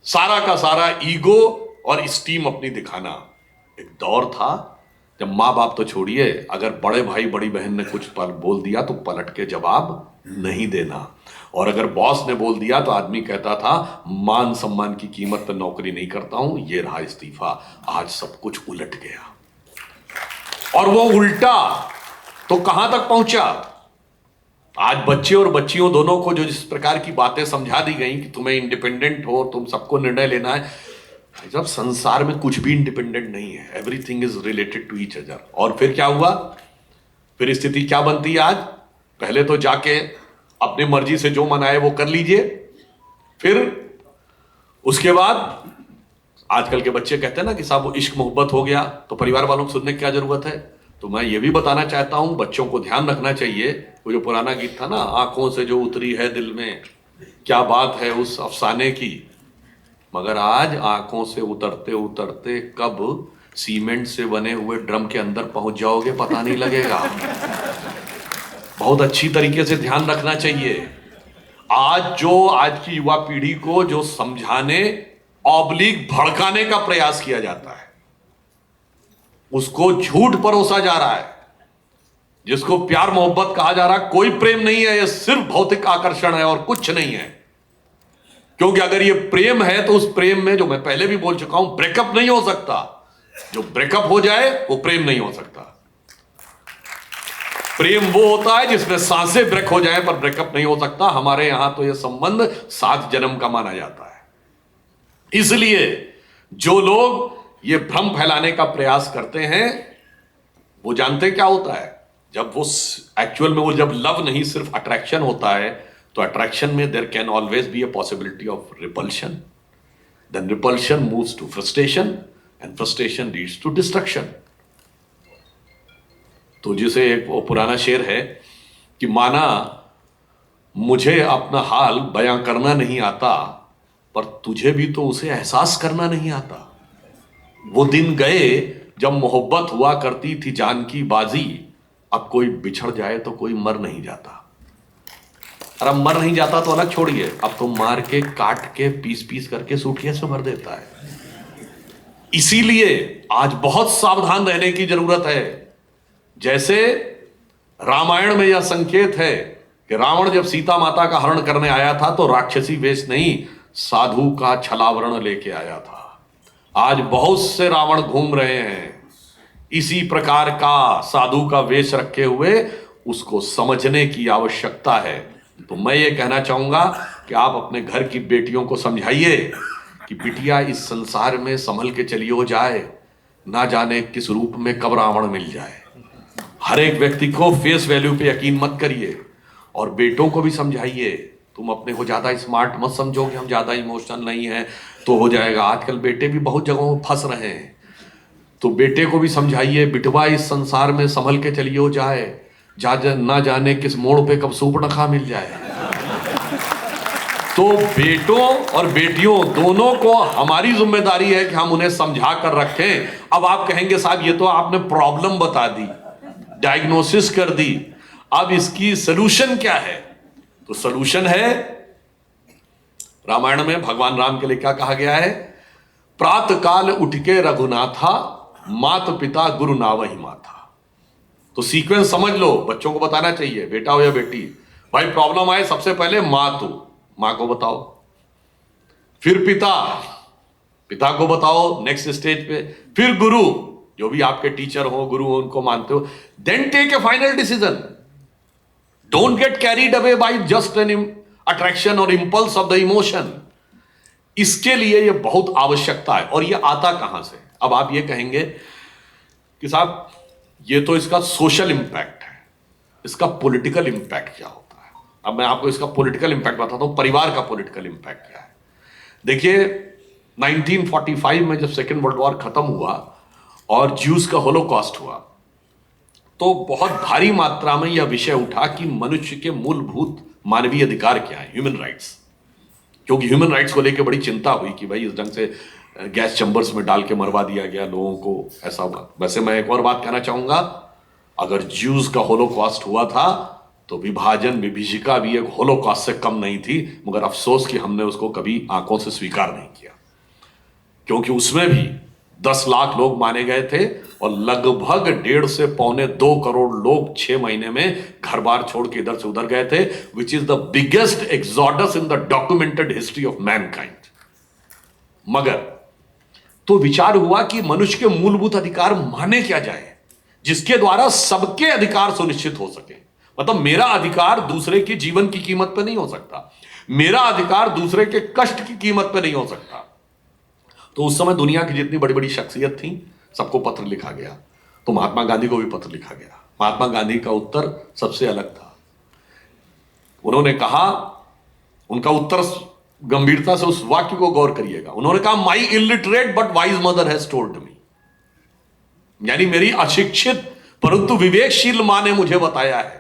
सारा का सारा ईगो और स्टीम अपनी दिखाना। एक दौर था जब माँ बाप तो छोड़िए, अगर बड़े भाई बड़ी बहन ने कुछ बोल दिया तो पलट के जवाब नहीं देना। और अगर बॉस ने बोल दिया तो आदमी कहता था मान सम्मान की कीमत पर नौकरी नहीं करता हूं, ये रहा इस्तीफा। आज सब कुछ उलट गया और वो उल्टा तो कहां तक पहुंचा। आज बच्चे और बच्चियों दोनों को जो जिस प्रकार की बातें समझा दी गई कि तुम्हें इंडिपेंडेंट हो, तुम सबको निर्णय लेना है, जब संसार में कुछ भी इंडिपेंडेंट नहीं है, everything is related to each other. और फिर क्या हुआ, फिर स्थिति क्या बनती है आज, पहले तो जाके अपनी मर्जी से जो मन आए वो कर लीजिए, फिर उसके बाद आजकल के बच्चे कहते हैं ना कि साहब वो इश्क मोहब्बत हो गया तो परिवार वालों को सुनने की क्या जरूरत है। तो मैं ये भी बताना चाहता हूं, बच्चों को ध्यान रखना चाहिए, वो जो पुराना गीत था ना, आंखों से जो उतरी है दिल में, क्या बात है उस अफसाने की, मगर आज आंखों से उतरते उतरते कब सीमेंट से बने हुए ड्रम के अंदर पहुंच जाओगे पता नहीं लगेगा। बहुत अच्छी तरीके से ध्यान रखना चाहिए। आज की युवा पीढ़ी को जो समझाने ऑब्लिक भड़काने का प्रयास किया जाता है, उसको झूठ परोसा जा रहा है। जिसको प्यार मोहब्बत कहा जा रहा है, कोई प्रेम नहीं है, यह सिर्फ भौतिक आकर्षण है और कुछ नहीं है। क्योंकि अगर ये प्रेम है तो उस प्रेम में, जो मैं पहले भी बोल चुका हूं, ब्रेकअप नहीं हो सकता। जो ब्रेकअप हो जाए वो प्रेम नहीं हो सकता। प्रेम वो होता है जिसमें सांसें ब्रेक हो जाए, पर ब्रेकअप नहीं हो सकता। हमारे यहां तो यह संबंध 7 जन्म का माना जाता है। इसलिए जो लोग ये भ्रम फैलाने का प्रयास करते हैं, वो जानते क्या होता है, जब वो एक्चुअल में वो जब लव नहीं सिर्फ अट्रैक्शन होता है, तो अट्रैक्शन में there can always be a possibility of repulsion, then repulsion moves to frustration and frustration leads to destruction. तो जिसे एक वो पुराना शेर है कि माना मुझे अपना हाल बयां करना नहीं आता, पर तुझे भी तो उसे एहसास करना नहीं आता। वो दिन गए जब मोहब्बत हुआ करती थी जान की बाजी, अब कोई बिछड़ जाए तो कोई मर नहीं जाता। और अब मर नहीं जाता तो अलग छोड़िए, अब तो मार के काट के पीस पीस करके सूटकेस में भर देता है। इसीलिए आज बहुत सावधान रहने की जरूरत है। जैसे रामायण में यह संकेत है कि रावण जब सीता माता का हरण करने आया था तो राक्षसी वेश नहीं, साधु का छलावरण लेके आया था। आज बहुत से रावण घूम रहे हैं इसी प्रकार का साधु का वेश रखे हुए, उसको समझने की आवश्यकता है। तो मैं ये कहना चाहूंगा कि आप अपने घर की बेटियों को समझाइए कि बिटिया इस संसार में संभल के चलियो जाए, ना जाने किस रूप में कब रावण मिल जाए। हर एक व्यक्ति को फेस वैल्यू पे यकीन मत करिए, और बेटों को भी समझाइए, तुम अपने को ज्यादा स्मार्ट मत समझो कि हम ज्यादा इमोशनल नहीं हैं तो हो जाएगा। आजकल बेटे भी बहुत जगहों में फंस रहे हैं, तो बेटे को भी समझाइए, बिटवा इस संसार में संभल के चलियो जाए, ना जाने किस मोड़ पे कब सूर्पणखा मिल जाए। तो बेटों और बेटियों दोनों को हमारी जिम्मेदारी है कि हम उन्हें समझा कर रखें। अब आप कहेंगे साहब ये तो आपने प्रॉब्लम बता दी, डायग्नोसिस कर दी, अब इसकी सलूशन क्या है? तो सलूशन है, रामायण में भगवान राम के लिए क्या कहा गया है, प्रातः काल उठ के रघुनाथा, मात पिता गुरु नावहि माथा। तो सीक्वेंस समझ लो, बच्चों को बताना चाहिए, बेटा हो या बेटी, भाई प्रॉब्लम आए सबसे पहले मां को बताओ, फिर पिता को बताओ नेक्स्ट स्टेज पे, फिर गुरु, जो भी आपके टीचर हो, गुरु हो, उनको मानते हो, then take a final decision. Don't get carried away by just an attraction और इंपल्स ऑफ द इमोशन। इसके लिए यह बहुत आवश्यकता है। और यह आता कहां से? अब आप ये कहेंगे कि साहब ये तो इसका सोशल इंपैक्ट है, इसका पॉलिटिकल इंपैक्ट क्या होता है? अब मैं आपको इसका पॉलिटिकल इंपैक्ट बताता हूं, परिवार का पॉलिटिकल इंपैक्ट क्या है। देखिए 1945 में जब सेकेंड वर्ल्ड वॉर खत्म हुआ और ज्यूज का होलोकॉस्ट हुआ, तो बहुत भारी मात्रा में यह विषय उठा कि मनुष्य के मूलभूत मानवीय अधिकार क्या है, ह्यूमन राइट्स। क्योंकि ह्यूमन राइट्स को लेकर बड़ी चिंता हुई कि भाई इस ढंग से गैस चैम्बर्स में डाल के मरवा दिया गया लोगों को, ऐसा हुआ। वैसे मैं एक और बात कहना चाहूंगा, अगर ज्यूज का होलोकॉस्ट हुआ था तो विभाजन विभीषिका भी एक होलोकॉस्ट से कम नहीं थी, मगर अफसोस कि हमने उसको कभी आंखों से स्वीकार नहीं किया, क्योंकि उसमें भी 10 लाख लोग माने गए थे और लगभग 1.5 से 1.25 करोड़ लोग 6 महीने में घर बार छोड़ के इधर से उधर गए थे, which is the biggest exodus in the documented history of mankind. मगर तो विचार हुआ कि मनुष्य के मूलभूत अधिकार माने क्या जाए जिसके द्वारा सबके अधिकार सुनिश्चित हो सके। मतलब मेरा अधिकार दूसरे के जीवन की कीमत पर नहीं हो सकता, मेरा अधिकार दूसरे के कष्ट की कीमत पर नहीं हो सकता। तो उस समय दुनिया की जितनी बड़ी बड़ी शख्सियत थी सबको पत्र लिखा गया, तो महात्मा गांधी को भी पत्र लिखा गया। महात्मा गांधी का उत्तर सबसे अलग था। उन्होंने कहा, उनका उत्तर गंभीरता से उस वाक्य को गौर करिएगा, उन्होंने कहा my illiterate but wise mother has told me, यानी मेरी अशिक्षित परंतु विवेकशील मां ने मुझे बताया है।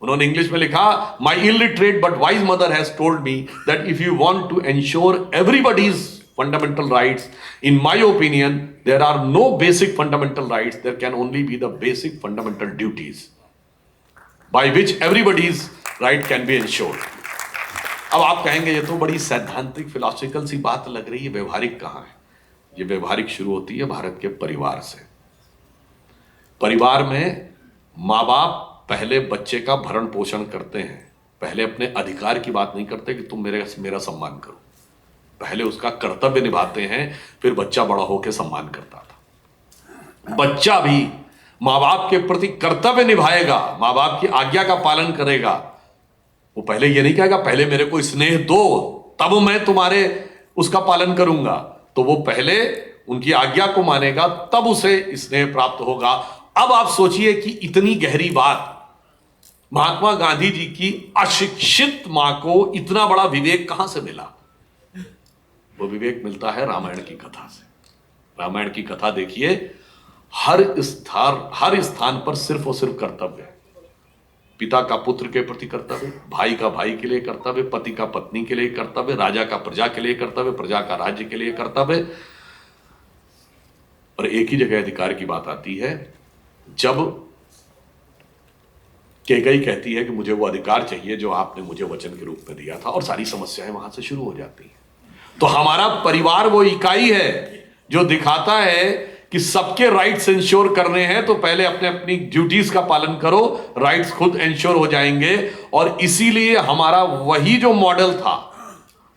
उन्होंने इंग्लिश में लिखा, my illiterate but wise mother has told me that if you want to ensure everybody's fundamental rights, in my opinion there are no basic fundamental rights, there can only be the basic fundamental duties by which everybody's right can be ensured। अब आप कहेंगे ये तो बड़ी सैद्धांतिक फिलॉसफिकल सी बात लग रही है, व्यवहारिक कहां है? ये व्यवहारिक शुरू होती है भारत के परिवार से। परिवार में माँ बाप पहले बच्चे का भरण पोषण करते हैं, पहले अपने अधिकार की बात नहीं करते कि तुम मेरा सम्मान करो, पहले उसका कर्तव्य निभाते हैं, फिर बच्चा बड़ा होकर सम्मान करता था। बच्चा भी माँ बाप के प्रति कर्तव्य निभाएगा, माँ बाप की आज्ञा का पालन करेगा। वो पहले ये नहीं कहेगा पहले मेरे को स्नेह दो तब मैं तुम्हारे उसका पालन करूंगा, तो वो पहले उनकी आज्ञा को मानेगा तब उसे स्नेह प्राप्त होगा। अब आप सोचिए कि इतनी गहरी बात महात्मा गांधी जी की अशिक्षित मां को इतना बड़ा विवेक कहां से मिला? वो विवेक मिलता है रामायण की कथा से। रामायण की कथा देखिए, हर स्थान पर सिर्फ और सिर्फ कर्तव्य है। पिता का पुत्र के प्रति कर्तव्य, भाई का भाई के लिए कर्तव्य, पति का पत्नी के लिए कर्तव्य, राजा का प्रजा के लिए कर्तव्य, प्रजा का राज्य के लिए कर्तव्य। और एक ही जगह अधिकार की बात आती है जब कैकेयी कहती है कि मुझे वो अधिकार चाहिए जो आपने मुझे वचन के रूप में दिया था, और सारी समस्याएं वहां से शुरू हो जाती हैं। तो हमारा परिवार वो इकाई है जो दिखाता है कि सबके राइट्स इंश्योर करने हैं, तो पहले अपने अपनी ड्यूटीज का पालन करो, राइट्स खुद इंश्योर हो जाएंगे। और इसीलिए हमारा वही जो मॉडल था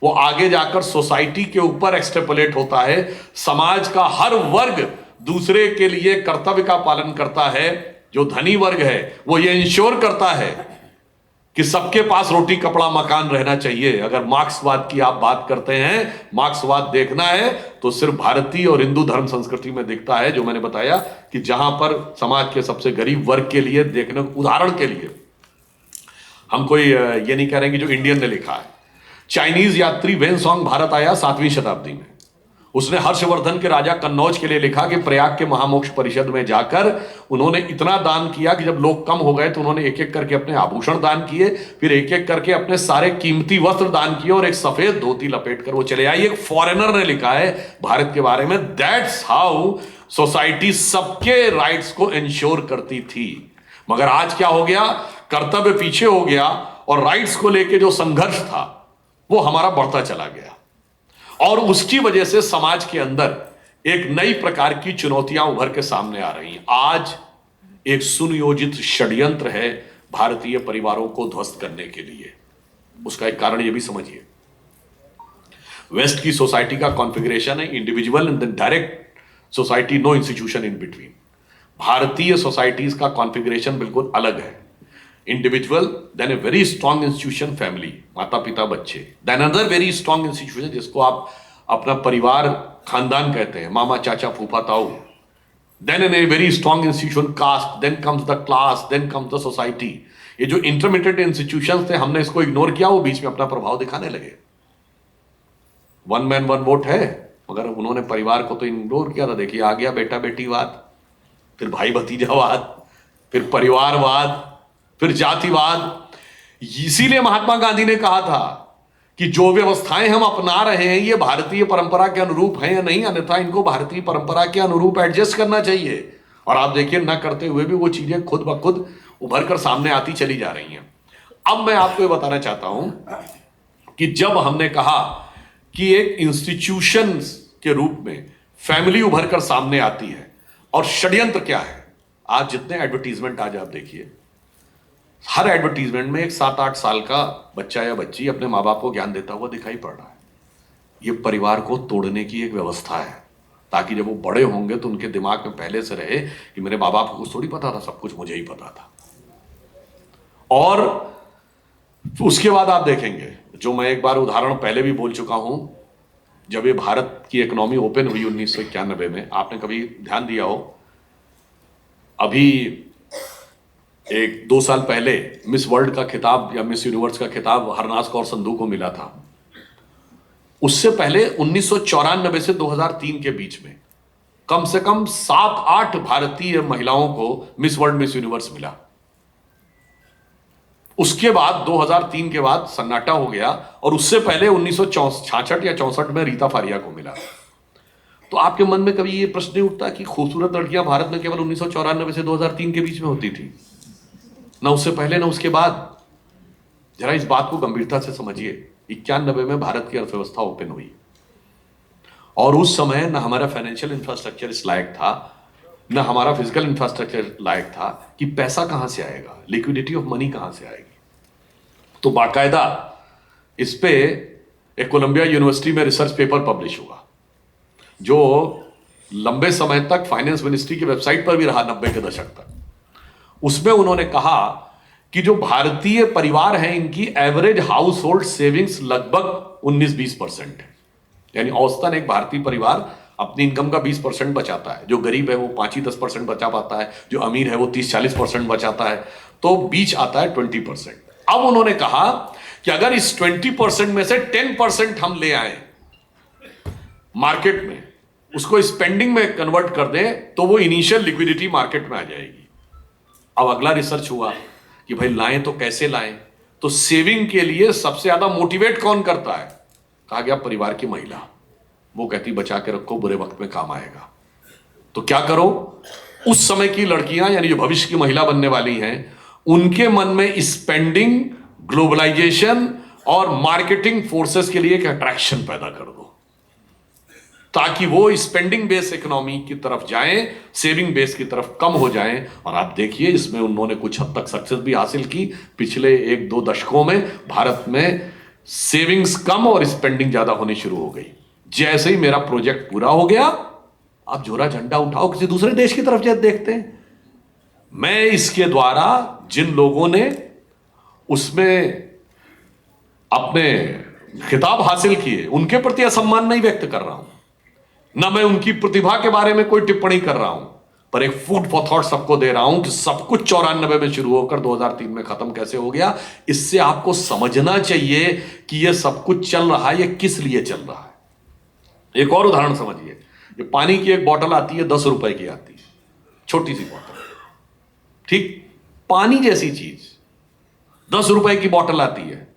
वो आगे जाकर सोसाइटी के ऊपर एक्सट्रेपोलेट होता है। समाज का हर वर्ग दूसरे के लिए कर्तव्य का पालन करता है। जो धनी वर्ग है वो ये इंश्योर करता है कि सबके पास रोटी कपड़ा मकान रहना चाहिए। अगर मार्क्सवाद की आप बात करते हैं, मार्क्सवाद देखना है तो सिर्फ भारतीय और हिंदू धर्म संस्कृति में दिखता है, जो मैंने बताया कि जहां पर समाज के सबसे गरीब वर्ग के लिए देखने, उदाहरण के लिए हम कोई ये नहीं कह रहे कि जो इंडियन ने लिखा है, चाइनीज यात्री वेनसोंग भारत आया 7वीं शताब्दी में, उसने हर्षवर्धन के राजा कन्नौज के लिए लिखा कि प्रयाग के महामोक्ष परिषद में जाकर उन्होंने इतना दान किया कि जब लोग कम हो गए तो उन्होंने एक एक करके अपने आभूषण दान किए, फिर एक एक करके अपने सारे कीमती वस्त्र दान किए और एक सफेद धोती लपेट कर वो चले आए। एक फॉरेनर ने लिखा है भारत के बारे में, दैट्स हाउ सोसाइटी सबके राइट्स को इंश्योर करती थी। मगर आज क्या हो गया, कर्तव्य पीछे हो गया और राइट्स को लेकर जो संघर्ष था वो हमारा बढ़ता चला गया, और उसकी वजह से समाज के अंदर एक नई प्रकार की चुनौतियां उभर के सामने आ रही हैं। आज एक सुनियोजित षड्यंत्र है भारतीय परिवारों को ध्वस्त करने के लिए। उसका एक कारण यह भी समझिए, वेस्ट की सोसाइटी का कॉन्फ़िगरेशन है individual and then direct society, no institution in between. भारतीय सोसाइटीज का कॉन्फ़िगरेशन बिल्कुल अलग है, individual, then a very strong institution family, माता पिता बच्चे, then another very strong institution जिसको आप अपना परिवार खानदान कहते हैं, मामा चाचा फूफा ताऊ, then in a very strong institution caste, then comes the class, then comes the society. ये जो इंटरमीडिएट इंस्टीट्यूशंस थे हमने इसको इग्नोर किया, वो बीच में अपना प्रभाव दिखाने लगे। वन मैन वन वोट है, मगर उन्होंने परिवार को तो इग्नोर किया था। देखिए आ गया बेटा बेटीवाद, फिर भाई भतीजावाद, फिर परिवारवाद, फिर जातिवाद। इसीलिए महात्मा गांधी ने कहा था कि जो व्यवस्थाएं हम अपना रहे हैं ये भारतीय परंपरा के अनुरूप हैं या नहीं, अन्यथा इनको भारतीय परंपरा के अनुरूप एडजस्ट करना चाहिए। और आप देखिए न करते हुए भी वो चीजें खुद ब खुद उभर कर सामने आती चली जा रही हैं। अब मैं आपको ये बताना चाहता हूं कि जब हमने कहा कि एक इंस्टीट्यूशन के रूप में फैमिली उभर कर सामने आती है और षड्यंत्र क्या है। आज जितने एडवर्टीजमेंट आज आप देखिए, हर एडवर्टीजमेंट में एक 7-8 साल का बच्चा या बच्ची अपने माँ बाप को ज्ञान देता हुआ दिखाई पड़ रहा है। ये परिवार को तोड़ने की एक व्यवस्था है, ताकि जब वो बड़े होंगे तो उनके दिमाग में पहले से रहे कि मेरे माँ बाप को कुछ थोड़ी पता था, सब कुछ मुझे ही पता था। और उसके बाद आप देखेंगे, जो मैं एक बार उदाहरण पहले भी बोल चुका हूं, जब ये भारत की इकोनॉमी ओपन हुई 1991 में, आपने कभी ध्यान दिया हो, अभी 1-2 साल पहले मिस वर्ल्ड का खिताब या मिस यूनिवर्स का खिताब हरनाज कौर संधू को मिला था। उससे पहले 1994 से 2003 के बीच में कम से कम 7-8 भारतीय महिलाओं को मिस वर्ल्ड मिस यूनिवर्स मिला। उसके बाद 2003 के बाद सन्नाटा हो गया, और उससे पहले 1966 या 64 में रीता फारिया को मिला। तो आपके मन में कभी ये प्रश्न नहीं उठता कि खूबसूरत लड़कियां भारत में केवल 1994 से 2003 के बीच में होती थी, ना उससे पहले ना उसके बाद? जरा इस बात को गंभीरता से समझिए। 91 में भारत की अर्थव्यवस्था ओपन हुई, और उस समय ना हमारा फाइनेंशियल इंफ्रास्ट्रक्चर इस लायक था, ना हमारा फिजिकल इंफ्रास्ट्रक्चर लायक था कि पैसा कहां से आएगा, लिक्विडिटी ऑफ मनी कहां से आएगी। तो बाकायदा इस पे एक कोलंबिया यूनिवर्सिटी में रिसर्च पेपर पब्लिश हुआ, जो लंबे समय तक फाइनेंस मिनिस्ट्री की वेबसाइट पर भी रहा, 90 के दशक तक। उसमें उन्होंने कहा कि जो भारतीय परिवार हैं, इनकी एवरेज हाउस होल्ड सेविंग्स लगभग 19-20% है। यानी औसतन एक भारतीय परिवार अपनी इनकम का 20% बचाता है। जो गरीब है वो 5-10% बचा पाता है, जो अमीर है वो 30-40% बचाता है, तो बीच आता है 20%। अब उन्होंने कहा कि अगर इस 20% में से 10% हम ले आए मार्केट में, उसको स्पेंडिंग में कन्वर्ट कर दें, तो वो इनिशियल लिक्विडिटी मार्केट में आ जाएगी। अब अगला रिसर्च हुआ कि भाई लाएं तो कैसे लाएं, तो सेविंग के लिए सबसे ज्यादा मोटिवेट कौन करता है? कहा गया परिवार की महिला। वो कहती बचा के रखो, बुरे वक्त में काम आएगा। तो क्या करो, उस समय की लड़कियां यानी जो भविष्य की महिला बनने वाली हैं, उनके मन में स्पेंडिंग, ग्लोबलाइजेशन और मार्केटिंग फोर्सेस के लिए एक अट्रैक्शन पैदा कर दो, ताकि वो स्पेंडिंग बेस इकोनॉमी की तरफ जाएं, सेविंग बेस की तरफ कम हो जाएं। और आप देखिए, इसमें उन्होंने कुछ हद तक सक्सेस भी हासिल की। पिछले 1-2 दशकों में भारत में सेविंग्स कम और स्पेंडिंग ज्यादा होनी शुरू हो गई। जैसे ही मेरा प्रोजेक्ट पूरा हो गया, आप झोरा झंडा उठाओ, किसी दूसरे देश की तरफ जाए देखते हैं। मैं इसके द्वारा जिन लोगों ने उसमें अपने खिताब हासिल किए, उनके प्रति असम्मान नहीं व्यक्त कर रहा हूं, ना मैं उनकी प्रतिभा के बारे में कोई टिप्पणी कर रहा हूं, पर एक फूड फॉर थॉट सबको दे रहा हूं कि सब कुछ 94 में शुरू होकर 2003 में खत्म कैसे हो गया। इससे आपको समझना चाहिए कि यह सब कुछ चल रहा है, यह किस लिए चल रहा है। एक और उदाहरण समझिए, ये पानी की एक बोतल आती है, 10 रुपए की आती है, छोटी सी बोतल, ठीक, पानी जैसी चीज 10 रुपए की बोतल आती है,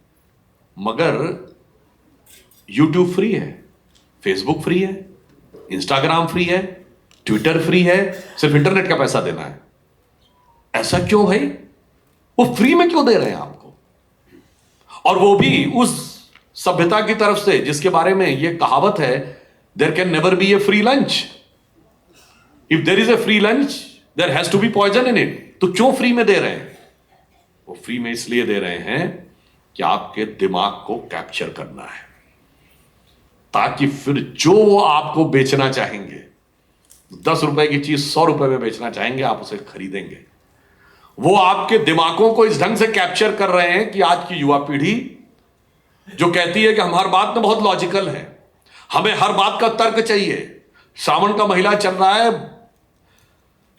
मगर यूट्यूब फ्री है, फेसबुक फ्री है, इंस्टाग्राम फ्री है, ट्विटर फ्री है, सिर्फ इंटरनेट का पैसा देना है। ऐसा क्यों भाई? वो फ्री में क्यों दे रहे हैं आपको? और वो भी उस सभ्यता की तरफ से जिसके बारे में ये कहावत है, there can never be a free lunch, if there is a free lunch there has to be poison in it. तो क्यों फ्री में दे रहे हैं? वो फ्री में इसलिए दे रहे हैं कि आपके दिमाग को कैप्चर करना है, ताकि फिर जो वो आपको बेचना चाहेंगे, 10 रुपए की चीज 100 रुपए में बेचना चाहेंगे, आप उसे खरीदेंगे। वो आपके दिमागों को इस ढंग से कैप्चर कर रहे हैं कि आज की युवा पीढ़ी जो कहती है कि हम हर बात में बहुत लॉजिकल है, हमें हर बात का तर्क चाहिए। श्रावण का महीना चल रहा है,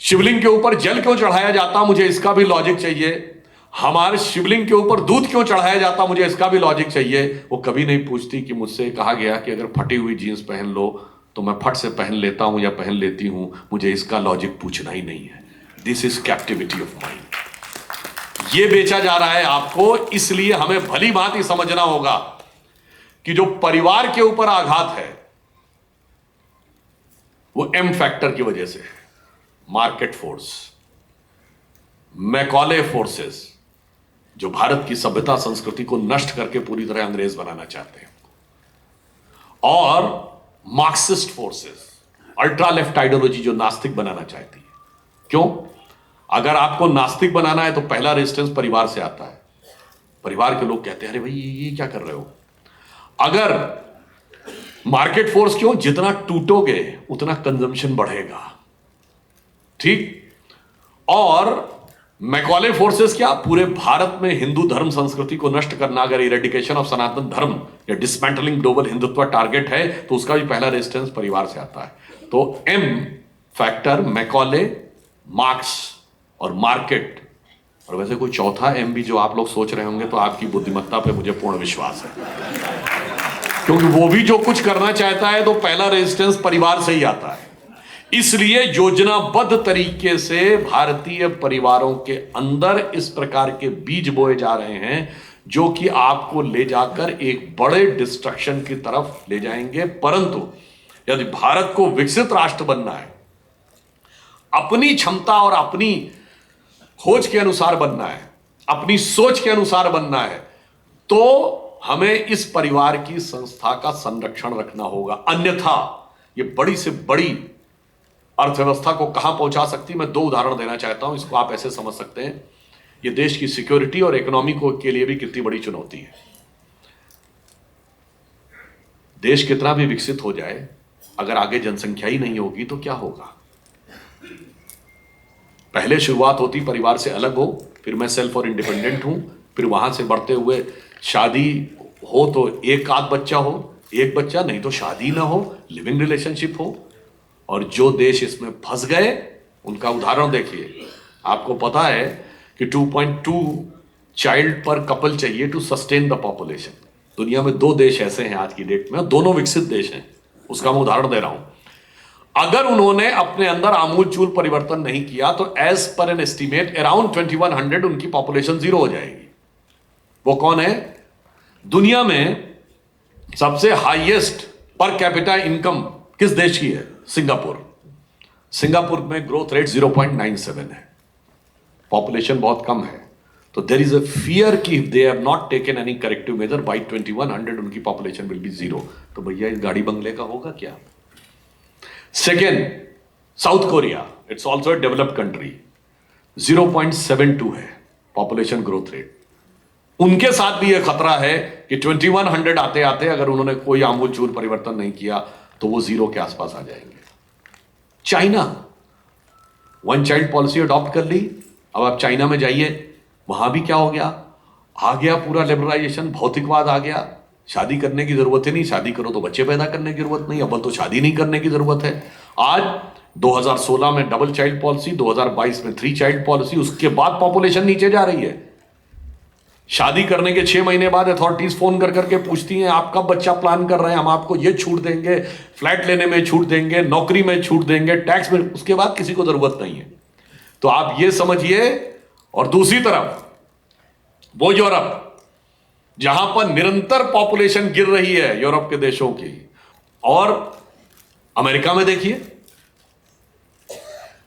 शिवलिंग के ऊपर जल क्यों चढ़ाया जाता, मुझे इसका भी लॉजिक चाहिए। हमारे शिवलिंग के ऊपर दूध क्यों चढ़ाया जाता, मुझे इसका भी लॉजिक चाहिए। वो कभी नहीं पूछती कि मुझसे कहा गया कि अगर फटी हुई जीन्स पहन लो तो मैं फट से पहन लेता हूं या पहन लेती हूं, मुझे इसका लॉजिक पूछना ही नहीं है। This is captivity of mind. ये बेचा जा रहा है आपको, इसलिए हमें भली भांति समझना होगा कि जो परिवार के ऊपर आघात है वो एम फैक्टर की वजह से है। मार्केट फोर्स, मैकॉले फोर्सेस, जो भारत की सभ्यता संस्कृति को नष्ट करके पूरी तरह अंग्रेज बनाना चाहते हैं, और Marxist forces, ultra left ideology जो नास्तिक बनाना चाहती है। क्यों? अगर आपको नास्तिक बनाना है तो पहला रेजिस्टेंस परिवार से आता है। परिवार के लोग कहते हैं अरे भाई ये क्या कर रहे हो। अगर मार्केट फोर्स, क्यों, जितना टूटोगे उतना कंजम्पशन बढ़ेगा, ठीक। और मैकॉले फोर्सेस क्या, पूरे भारत में हिंदू धर्म संस्कृति को नष्ट करना, अगर इरेडिकेशन ऑफ सनातन धर्म या डिसमेंटलिंग ग्लोबल हिंदुत्व टारगेट है तो उसका भी पहला रेजिस्टेंस परिवार से आता है। तो एम फैक्टर, मैकॉले, मार्क्स और मार्केट, और वैसे कोई चौथा एम भी जो आप लोग सोच रहे होंगे तो आपकी बुद्धिमत्ता पे मुझे पूर्ण विश्वास है, क्योंकि वो भी जो कुछ करना चाहता है तो पहला रेजिस्टेंस परिवार से ही आता है। इसलिए योजनाबद्ध तरीके से भारतीय परिवारों के अंदर इस प्रकार के बीज बोए जा रहे हैं जो कि आपको ले जाकर एक बड़े डिस्ट्रक्शन की तरफ ले जाएंगे। परंतु यदि भारत को विकसित राष्ट्र बनना है, अपनी क्षमता और अपनी खोज के अनुसार बनना है, अपनी सोच के अनुसार बनना है, तो हमें इस परिवार की संस्था का संरक्षण रखना होगा। अन्यथा ये बड़ी से बड़ी अर्थव्यवस्था को कहां पहुंचा सकती। मैं दो उदाहरण देना चाहता हूं, इसको आप ऐसे समझ सकते हैं, ये देश की सिक्योरिटी और इकोनॉमी को के लिए भी कितनी बड़ी चुनौती है। देश कितना भी विकसित हो जाए, अगर आगे जनसंख्या ही नहीं होगी तो क्या होगा। पहले शुरुआत होती परिवार से अलग हो, फिर मैं सेल्फ और इंडिपेंडेंट हूं, फिर वहां से बढ़ते हुए शादी हो तो एक आध बच्चा हो, एक बच्चा नहीं तो शादी ना हो, लिविंग रिलेशनशिप हो। और जो देश इसमें फंस गए उनका उदाहरण देखिए। आपको पता है कि 2.2 चाइल्ड पर कपल चाहिए टू सस्टेन द पॉपुलेशन। दुनिया में दो देश ऐसे हैं आज की डेट में, दोनों विकसित देश हैं, उसका मैं उदाहरण दे रहा हूं। अगर उन्होंने अपने अंदर आमूलचूल परिवर्तन नहीं किया तो as per an estimate around 2100 उनकी पॉपुलेशन जीरो हो जाएगी। वो कौन है? दुनिया में सबसे हाईएस्ट पर कैपिटा इनकम किस देश की है? सिंगापुर। सिंगापुर में ग्रोथ रेट 0.97 है, पॉपुलेशन बहुत कम है। तो देयर इज अ फियर कि if they have not taken any corrective measure by 2100 उनकी पॉपुलेशन विल बी जीरो। तो भैया इस गाड़ी बंगले का होगा क्या? Second, south Korea, it's also a developed country, 0.72 है पॉपुलेशन ग्रोथ रेट। उनके साथ भी यह खतरा है कि 2100 आते आते अगर उन्होंने कोई आमूलचूल परिवर्तन नहीं किया तो वो जीरो के आसपास आ जाएंगे। China, one child policy adopt कर ली। अब आप चाइना में जाइए, वहां भी क्या हो गया? आ गया पूरा लिबरलाइजेशन, भौतिकवाद आ गया। शादी करने की जरूरत ही नहीं, शादी करो तो बच्चे पैदा करने की जरूरत नहीं, अब तो शादी नहीं करने की जरूरत है। आज 2016 में डबल चाइल्ड पॉलिसी, 2022 में 3 चाइल्ड पॉलिसी, उसके बाद पॉपुलेशन नीचे जा रही है। शादी करने के 6 महीने बाद अथॉरिटीज फोन कर करके पूछती हैं आप कब बच्चा प्लान कर रहे हैं, हम आपको ये छूट देंगे, फ्लैट लेने में छूट देंगे, नौकरी में छूट देंगे, टैक्स में। उसके बाद किसी को जरूरत नहीं है। तो आप ये समझिए। और दूसरी तरफ वो यूरोप, जहां पर निरंतर पॉपुलेशन गिर रही है यूरोप के देशों की, और अमेरिका में देखिए,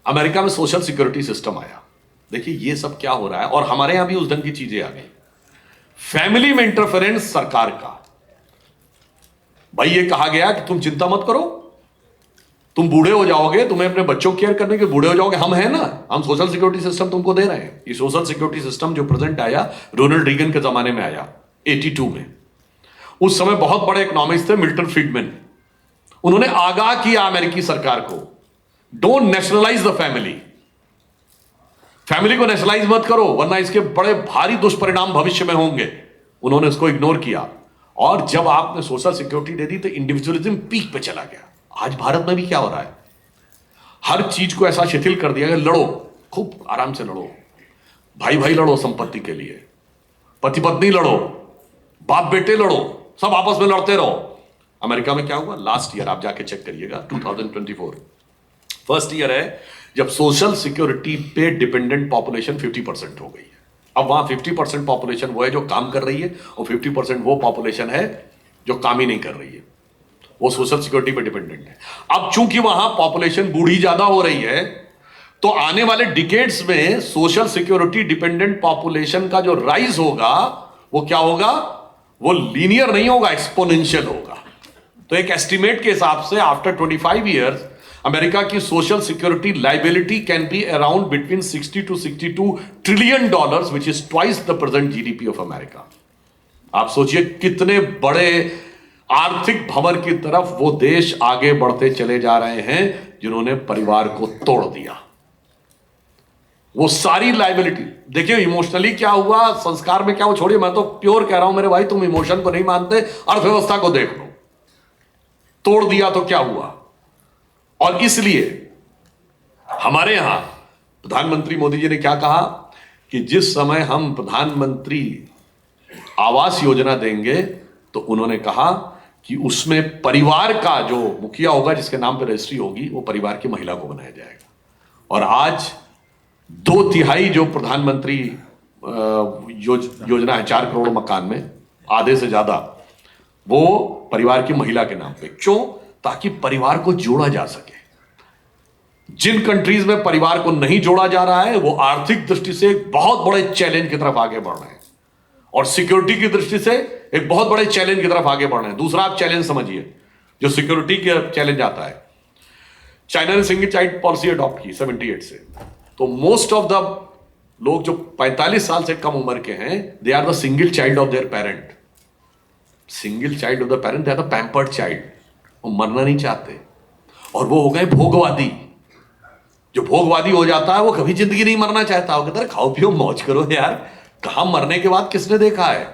अमेरिका में सोशल सिक्योरिटी सिस्टम आया। देखिए ये सब क्या हो रहा है, और हमारे यहां भी उस ढंग की चीजें आ गई। फैमिली में इंटरफेरेंस सरकार का। भाई ये कहा गया कि तुम चिंता मत करो, तुम बूढ़े हो जाओगे, तुम्हें अपने बच्चों केयर करने के बूढ़े हो जाओगे, हम हैं ना, हम सोशल सिक्योरिटी सिस्टम तुमको दे रहे हैं। ये सोशल सिक्योरिटी सिस्टम जो प्रेजेंट आया रोनाल्ड रीगन के जमाने में आया 82 में। उस समय बहुत बड़े इकोनॉमिस्ट थे मिल्टन फ्रीडमैन। उन्होंने आगाह किया अमेरिकी सरकार को, don't nationalise the family, family को नेशनलाइज मत करो वरना इसके बड़े भारी दुष्परिणाम भविष्य में होंगे। उन्होंने इसको इग्नोर किया, और जब आपने सोशल सिक्योरिटी दे दी तो इंडिविजुअलिज्म पीक पे चला गया। आज भारत में भी क्या हो रहा है, हर चीज को ऐसा शिथिल कर दिया गया, लड़ो, खूब आराम से लड़ो, भाई भाई लड़ो संपत्ति के लिए, पति पत्नी लड़ो, बाप बेटे लड़ो, सब आपस में लड़ते रहो। अमेरिका में क्या हुआ लास्ट ईयर, आप जाके चेक करिएगा, 2024 फर्स्ट ईयर है जब सोशल सिक्योरिटी पे डिपेंडेंट पॉपुलेशन 50% हो गई है। अब वहां 50% पॉपुलेशन वो है जो काम कर रही है, और 50% वो पॉपुलेशन है जो काम ही नहीं कर रही है, वो सोशल सिक्योरिटी पे डिपेंडेंट है। अब चूंकि वहां पॉपुलेशन बूढ़ी ज्यादा हो रही है, तो आने वाले डिकेड्स में सोशल सिक्योरिटी डिपेंडेंट पॉपुलेशन का जो राइज होगा वो क्या होगा? वो लीनियर नहीं होगा, एक्सपोनेंशियल होगा। तो एक एस्टिमेट के हिसाब से आफ्टर 25 ईयर्स अमेरिका की social security liability can be around between 60 to 62 trillion dollars, which is twice the present GDP of America. आप सोचिए कितने बड़े आर्थिक भंवर की तरफ वो देश आगे बढ़ते चले जा रहे हैं जिन्होंने परिवार को तोड़ दिया। वो सारी लाइबिलिटी देखिए, इमोशनली क्या हुआ, संस्कार में क्या हुआ छोड़िए, मैं तो प्योर कह रहा हूं मेरे भाई, तुम इमोशन को नहीं मानते, अर्थव्यवस्था को देख लो, तोड़ दिया तो क्या हुआ। और इसलिए हमारे यहां प्रधानमंत्री मोदी जी ने क्या कहा कि जिस समय हम प्रधानमंत्री आवास योजना देंगे तो उन्होंने कहा कि उसमें परिवार का जो मुखिया होगा, जिसके नाम पर रजिस्ट्री होगी, वो परिवार की महिला को बनाया जाएगा। और आज 2/3 जो प्रधानमंत्री योजना है 4 करोड़ मकान में, आधे से ज्यादा वो परिवार की महिला के नाम पे। क्यों? ताकि परिवार को जोड़ा जा सके। जिन कंट्रीज में परिवार को नहीं जोड़ा जा रहा है वो आर्थिक दृष्टि से एक बहुत बड़े चैलेंज की तरफ आगे बढ़ रहे हैं, और सिक्योरिटी की दृष्टि से एक बहुत बड़े चैलेंज की तरफ आगे बढ़ रहे हैं। दूसरा आप चैलेंज समझिए जो सिक्योरिटी के चैलेंज आता है। चाइना ने सिंगल चाइल्ड पॉलिसी अडॉप्ट की 78 से, तो मोस्ट ऑफ द लोग जो 45 साल से कम उम्र के हैं, they are the single child of their parent. Single child of the parent, they are the pampered child. वो मरना नहीं चाहते, और वो हो गए भोगवादी। जो भोगवादी हो जाता है वो कभी जिंदगी नहीं मरना चाहता। वो कहता है खाओ पियो मौज करो यार, कहां मरने के बाद किसने देखा है।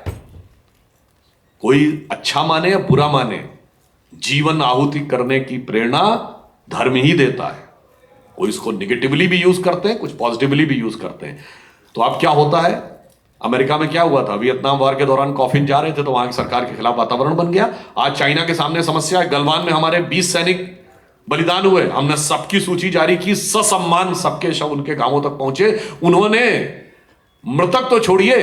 कोई अच्छा माने या बुरा माने, जीवन आहुति करने की प्रेरणा धर्म ही देता है। कोई इसको निगेटिवली भी यूज करते हैं, कुछ पॉजिटिवली भी यूज करते हैं। तो अब क्या होता है, अमेरिका में क्या हुआ था, वियतनाम वॉर के दौरान कॉफिन जा रहे थे तो वहां की सरकार के खिलाफ वातावरण बन गया। आज चाइना के सामने समस्या है, गलवान में हमारे 20 सैनिक बलिदान हुए, हमने सबकी सूची जारी की, ससम्मान सबके शव उनके गांवों तक पहुंचे। उन्होंने मृतक तो छोड़िए,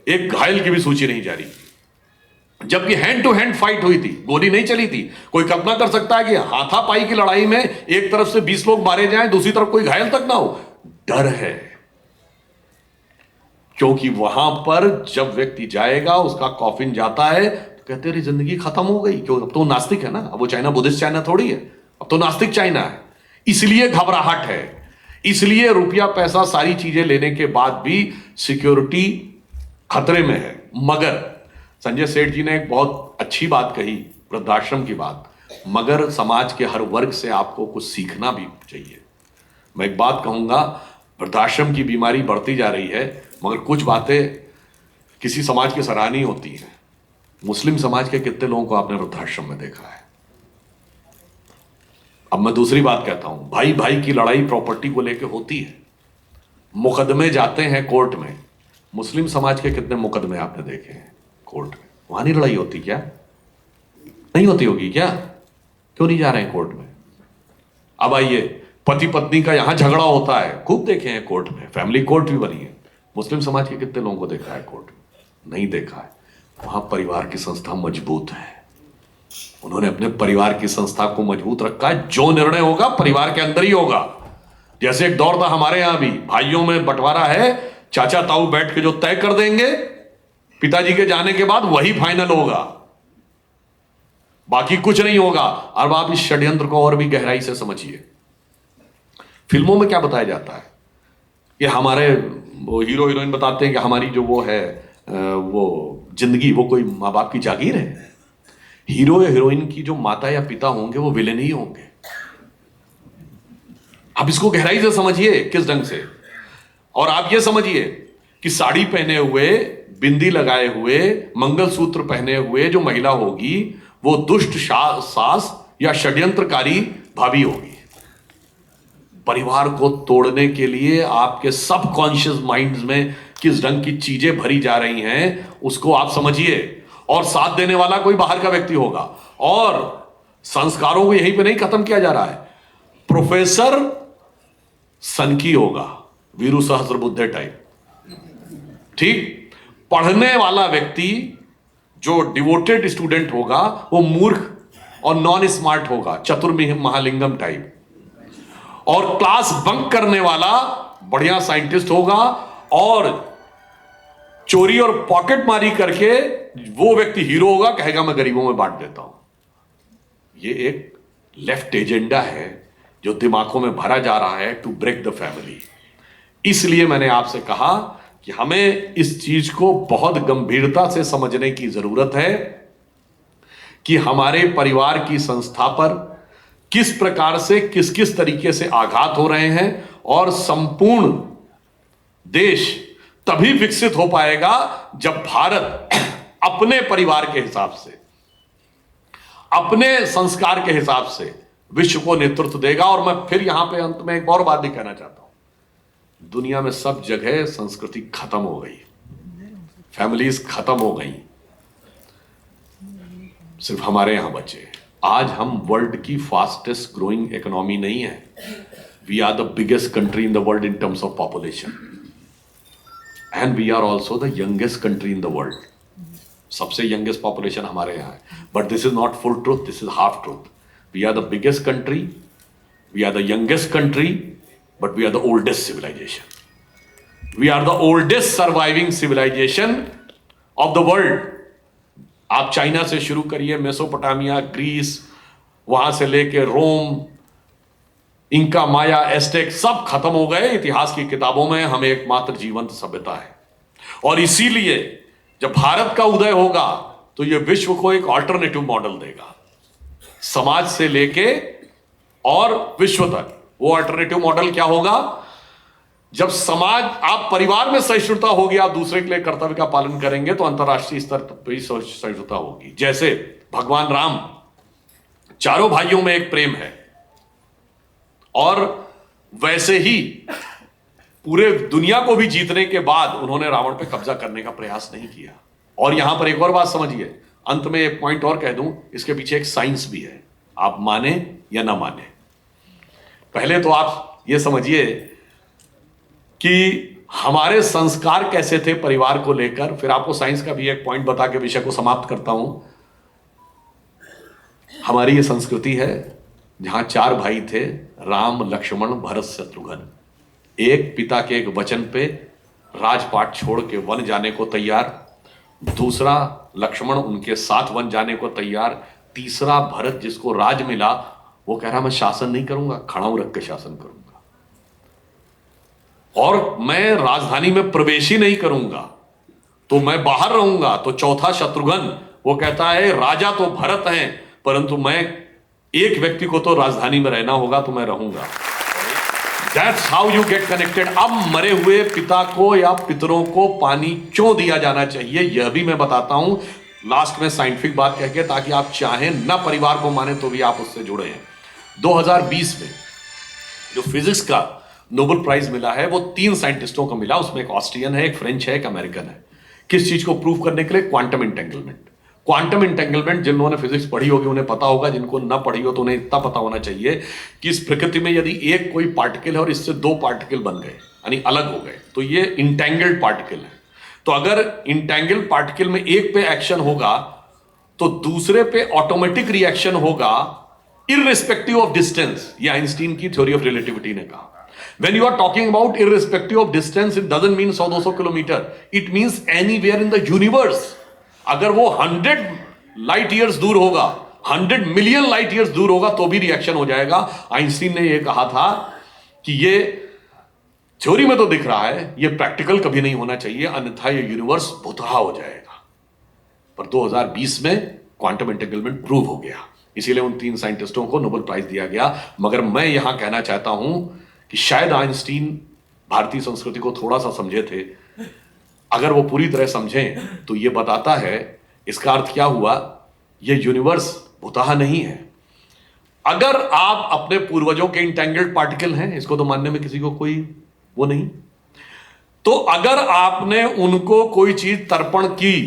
एक घायल की भी सूची नहीं जारी की, जबकि हैंड टू हैंड फाइट हुई थी, गोली नहीं चली थी। कोई कल्पना कर सकता है कि हाथापाई की लड़ाई में एक तरफ से 20 लोग मारे जाएं, दूसरी तरफ कोई घायल तक ना हो? डर है, क्योंकि वहां पर जब व्यक्ति जाएगा, उसका कॉफिन जाता है तो कहते हैं जिंदगी खत्म हो गई। क्यों? अब तो नास्तिक है ना, अब वो चाइना बुद्धिस्ट चाइना थोड़ी है, अब तो नास्तिक चाइना है। इसलिए घबराहट है, इसलिए रुपया पैसा सारी चीजें लेने के बाद भी सिक्योरिटी खतरे में है। मगर संजय सेठ जी ने एक बहुत अच्छी बात कही, वृद्धाश्रम की बात। मगर समाज के हर वर्ग से आपको कुछ सीखना भी चाहिए। मैं एक बात कहूंगा, वृद्धाश्रम की बीमारी बढ़ती जा रही है, मगर कुछ बातें किसी समाज की सराहनीय होती हैं। मुस्लिम समाज के कितने लोगों को आपने वृद्धाश्रम में देखा है? अब मैं दूसरी बात कहता हूं, भाई भाई की लड़ाई प्रॉपर्टी को लेकर होती है, मुकदमे जाते हैं कोर्ट में। मुस्लिम समाज के कितने मुकदमे आपने देखे हैं कोर्ट में? वहां नहीं लड़ाई होती क्या? नहीं होती होगी क्या? क्यों नहीं जा रहे हैं कोर्ट में? अब आइए, पति पत्नी का यहां झगड़ा होता है, खूब देखे हैं कोर्ट में, फैमिली कोर्ट भी बनी है। मुस्लिम समाज के कितने लोगों को देखा है कोर्ट में? नहीं देखा है। वहां परिवार की संस्था मजबूत है, उन्होंने अपने परिवार की संस्था को मजबूत रखा है। जो निर्णय होगा परिवार के अंदर ही होगा। जैसे एक दौर था हमारे यहां भी, भाइयों में बंटवारा है, चाचा ताऊ बैठ के जो तय कर देंगे पिताजी के जाने के बाद वही फाइनल होगा, बाकी कुछ नहीं होगा। अब आप इस षड्यंत्र को और भी गहराई से समझिए। फिल्मों में क्या बताया जाता है, ये हमारे वो हीरो हीरोइन बताते हैं कि हमारी जो वो है वो जिंदगी वो कोई माँ बाप की जागीर है। हीरो या हीरोइन की जो माता या पिता होंगे वो विलेन ही होंगे। आप इसको गहराई से समझिए किस ढंग से। और आप ये समझिए कि साड़ी पहने हुए, बिंदी लगाए हुए, मंगलसूत्र पहने हुए जो महिला होगी वो दुष्ट सास या षड्यंत्रकारी भाभी होगी। परिवार को तोड़ने के लिए आपके सबकॉन्शियस माइंड्स में किस ढंग की चीजें भरी जा रही हैं उसको आप समझिए। और साथ देने वाला कोई बाहर का व्यक्ति होगा। और संस्कारों को यहीं पे नहीं खत्म किया जा रहा है। प्रोफेसर सनकी होगा, वीरू सहस्त्रबुद्धे टाइप, ठीक। पढ़ने वाला व्यक्ति जो डिवोटेड स्टूडेंट होगा वो मूर्ख और नॉन स्मार्ट होगा, चतुर्मुख महालिंगम टाइप। और क्लास बंक करने वाला बढ़िया साइंटिस्ट होगा, और चोरी और पॉकेट मारी करके वो व्यक्ति हीरो होगा, कहेगा मैं गरीबों में बांट देता हूं। ये एक लेफ्ट एजेंडा है जो दिमागों में भरा जा रहा है टू ब्रेक द फैमिली। इसलिए मैंने आपसे कहा कि हमें इस चीज को बहुत गंभीरता से समझने की जरूरत है कि हमारे परिवार की संस्था पर किस प्रकार से किस किस तरीके से आघात हो रहे हैं, और संपूर्ण देश तभी विकसित हो पाएगा जब भारत अपने परिवार के हिसाब से, अपने संस्कार के हिसाब से विश्व को नेतृत्व देगा। और मैं फिर यहां पे अंत में एक और बात भी कहना चाहता हूं, दुनिया में सब जगह संस्कृति खत्म हो गई, फैमिलीज खत्म हो गई, सिर्फ हमारे यहां बचे। आज हम वर्ल्ड की फास्टेस्ट ग्रोइंग इकोनॉमी नहीं है, we are the biggest country in the world in terms of population, and we are also the youngest country in the world. सबसे यंगेस्ट पॉपुलेशन हमारे यहां है, but this is not full truth, this is half truth. We are the biggest country, we are the youngest country, but we are the oldest civilization, we are the oldest surviving civilization of the world. आप चाइना से शुरू करिए, मेसोपोटामिया, ग्रीस, वहां से लेके रोम, इंका, माया, एस्टेक सब खत्म हो गए। इतिहास की किताबों में हम एकमात्र जीवंत सभ्यता है, और इसीलिए जब भारत का उदय होगा तो यह विश्व को एक ऑल्टरनेटिव मॉडल देगा, समाज से लेके और विश्व तक। वो ऑल्टरनेटिव मॉडल क्या होगा? जब समाज, आप परिवार में सहिष्णुता होगी, आप दूसरे के लिए कर्तव्य का पालन करेंगे, तो अंतरराष्ट्रीय स्तर पर भी सहिष्णुता होगी। जैसे भगवान राम, चारों भाइयों में एक प्रेम है, और वैसे ही पूरे दुनिया को भी जीतने के बाद उन्होंने रावण पे कब्जा करने का प्रयास नहीं किया। और यहां पर एक और बात समझिए, अंत में एक पॉइंट और कह दूं, इसके पीछे एक साइंस भी है, आप माने या ना माने। पहले तो आप ये समझिए कि हमारे संस्कार कैसे थे परिवार को लेकर, फिर आपको साइंस का भी एक पॉइंट बता के विषय को समाप्त करता हूं। हमारी ये संस्कृति है जहां 4 भाई थे, राम, लक्ष्मण, भरत, शत्रुघ्न। एक पिता के एक वचन पे राजपाट छोड़ के वन जाने को तैयार, दूसरा लक्ष्मण उनके साथ वन जाने को तैयार, तीसरा भरत जिसको राज मिला वो कह रहा मैं शासन नहीं करूंगा, खड़ाऊ रख के शासन करूंगा, और मैं राजधानी में प्रवेश ही नहीं करूंगा, तो मैं बाहर रहूंगा। तो चौथा शत्रुघ्न, वो कहता है राजा तो भरत हैं, परंतु मैं एक व्यक्ति को तो राजधानी में रहना होगा, तो मैं रहूंगा। That's how you get connected। अब मरे हुए पिता को या पितरों को पानी क्यों दिया जाना चाहिए, यह भी मैं बताता हूं लास्ट में साइंटिफिक बात कह के, ताकि आप चाहें ना परिवार को माने तो भी आप उससे जुड़े हैं। 2020 में जो फिजिक्स का नोबेल प्राइज मिला है वो 3 साइंटिस्टों को मिला, उसमें एक ऑस्ट्रियन है, एक फ्रेंच है, एक अमेरिकन है। किस चीज को प्रूव करने के लिए? Quantum entanglement. क्वांटम इंटेंगलमेंट जिन्होंने फिजिक्स पढ़ी होगी उन्हें पता होगा, जिनको ना पढ़ी हो तो उन्हें इतना पता होना चाहिए कि इस प्रकृति में यदि एक कोई पार्टिकल है और इससे 2 पार्टिकल बन गए, यानी अलग हो गए, तो ये इंटेंगल्ड पार्टिकल है। तो अगर इंटेंगल्ड पार्टिकल में एक पे एक्शन होगा तो दूसरे पे ऑटोमेटिक रिएक्शन होगा, इररिस्पेक्टिव ऑफ डिस्टेंस। ये आइंस्टीन की थ्योरी ऑफ रिलेटिविटी ने कहा। When you are talking about irrespective of distance, it doesn't mean 100-200 kilometre, it means anywhere in the universe। अगर वो 100 लाइट ईयर्स दूर होगा, 100 मिलियन लाइट ईयर्स दूर होगा, तो भी रिएक्शन हो जाएगा। आइंस्टीन ने ये कहा था कि ये थ्योरी में तो दिख रहा है, ये प्रैक्टिकल कभी नहीं होना चाहिए, अन्यथा ये यूनिवर्स भुतहा हो जाएगा। पर 2020 में क्वांटम इंटेंगलमेंट प्रूव हो गया, इसीलिए उन 3 साइंटिस्टों को नोबेल प्राइज दिया गया। मगर मैं यहां कहना चाहता हूं कि शायद आइंस्टीन भारतीय संस्कृति को थोड़ा सा समझे थे। अगर वो पूरी तरह समझें तो ये बताता है, इसका अर्थ क्या हुआ, ये यूनिवर्स भुतहा नहीं है। अगर आप अपने पूर्वजों के इंटेंगल्ड पार्टिकल हैं, इसको तो मानने में किसी को कोई वो नहीं, तो अगर आपने उनको कोई चीज तर्पण की,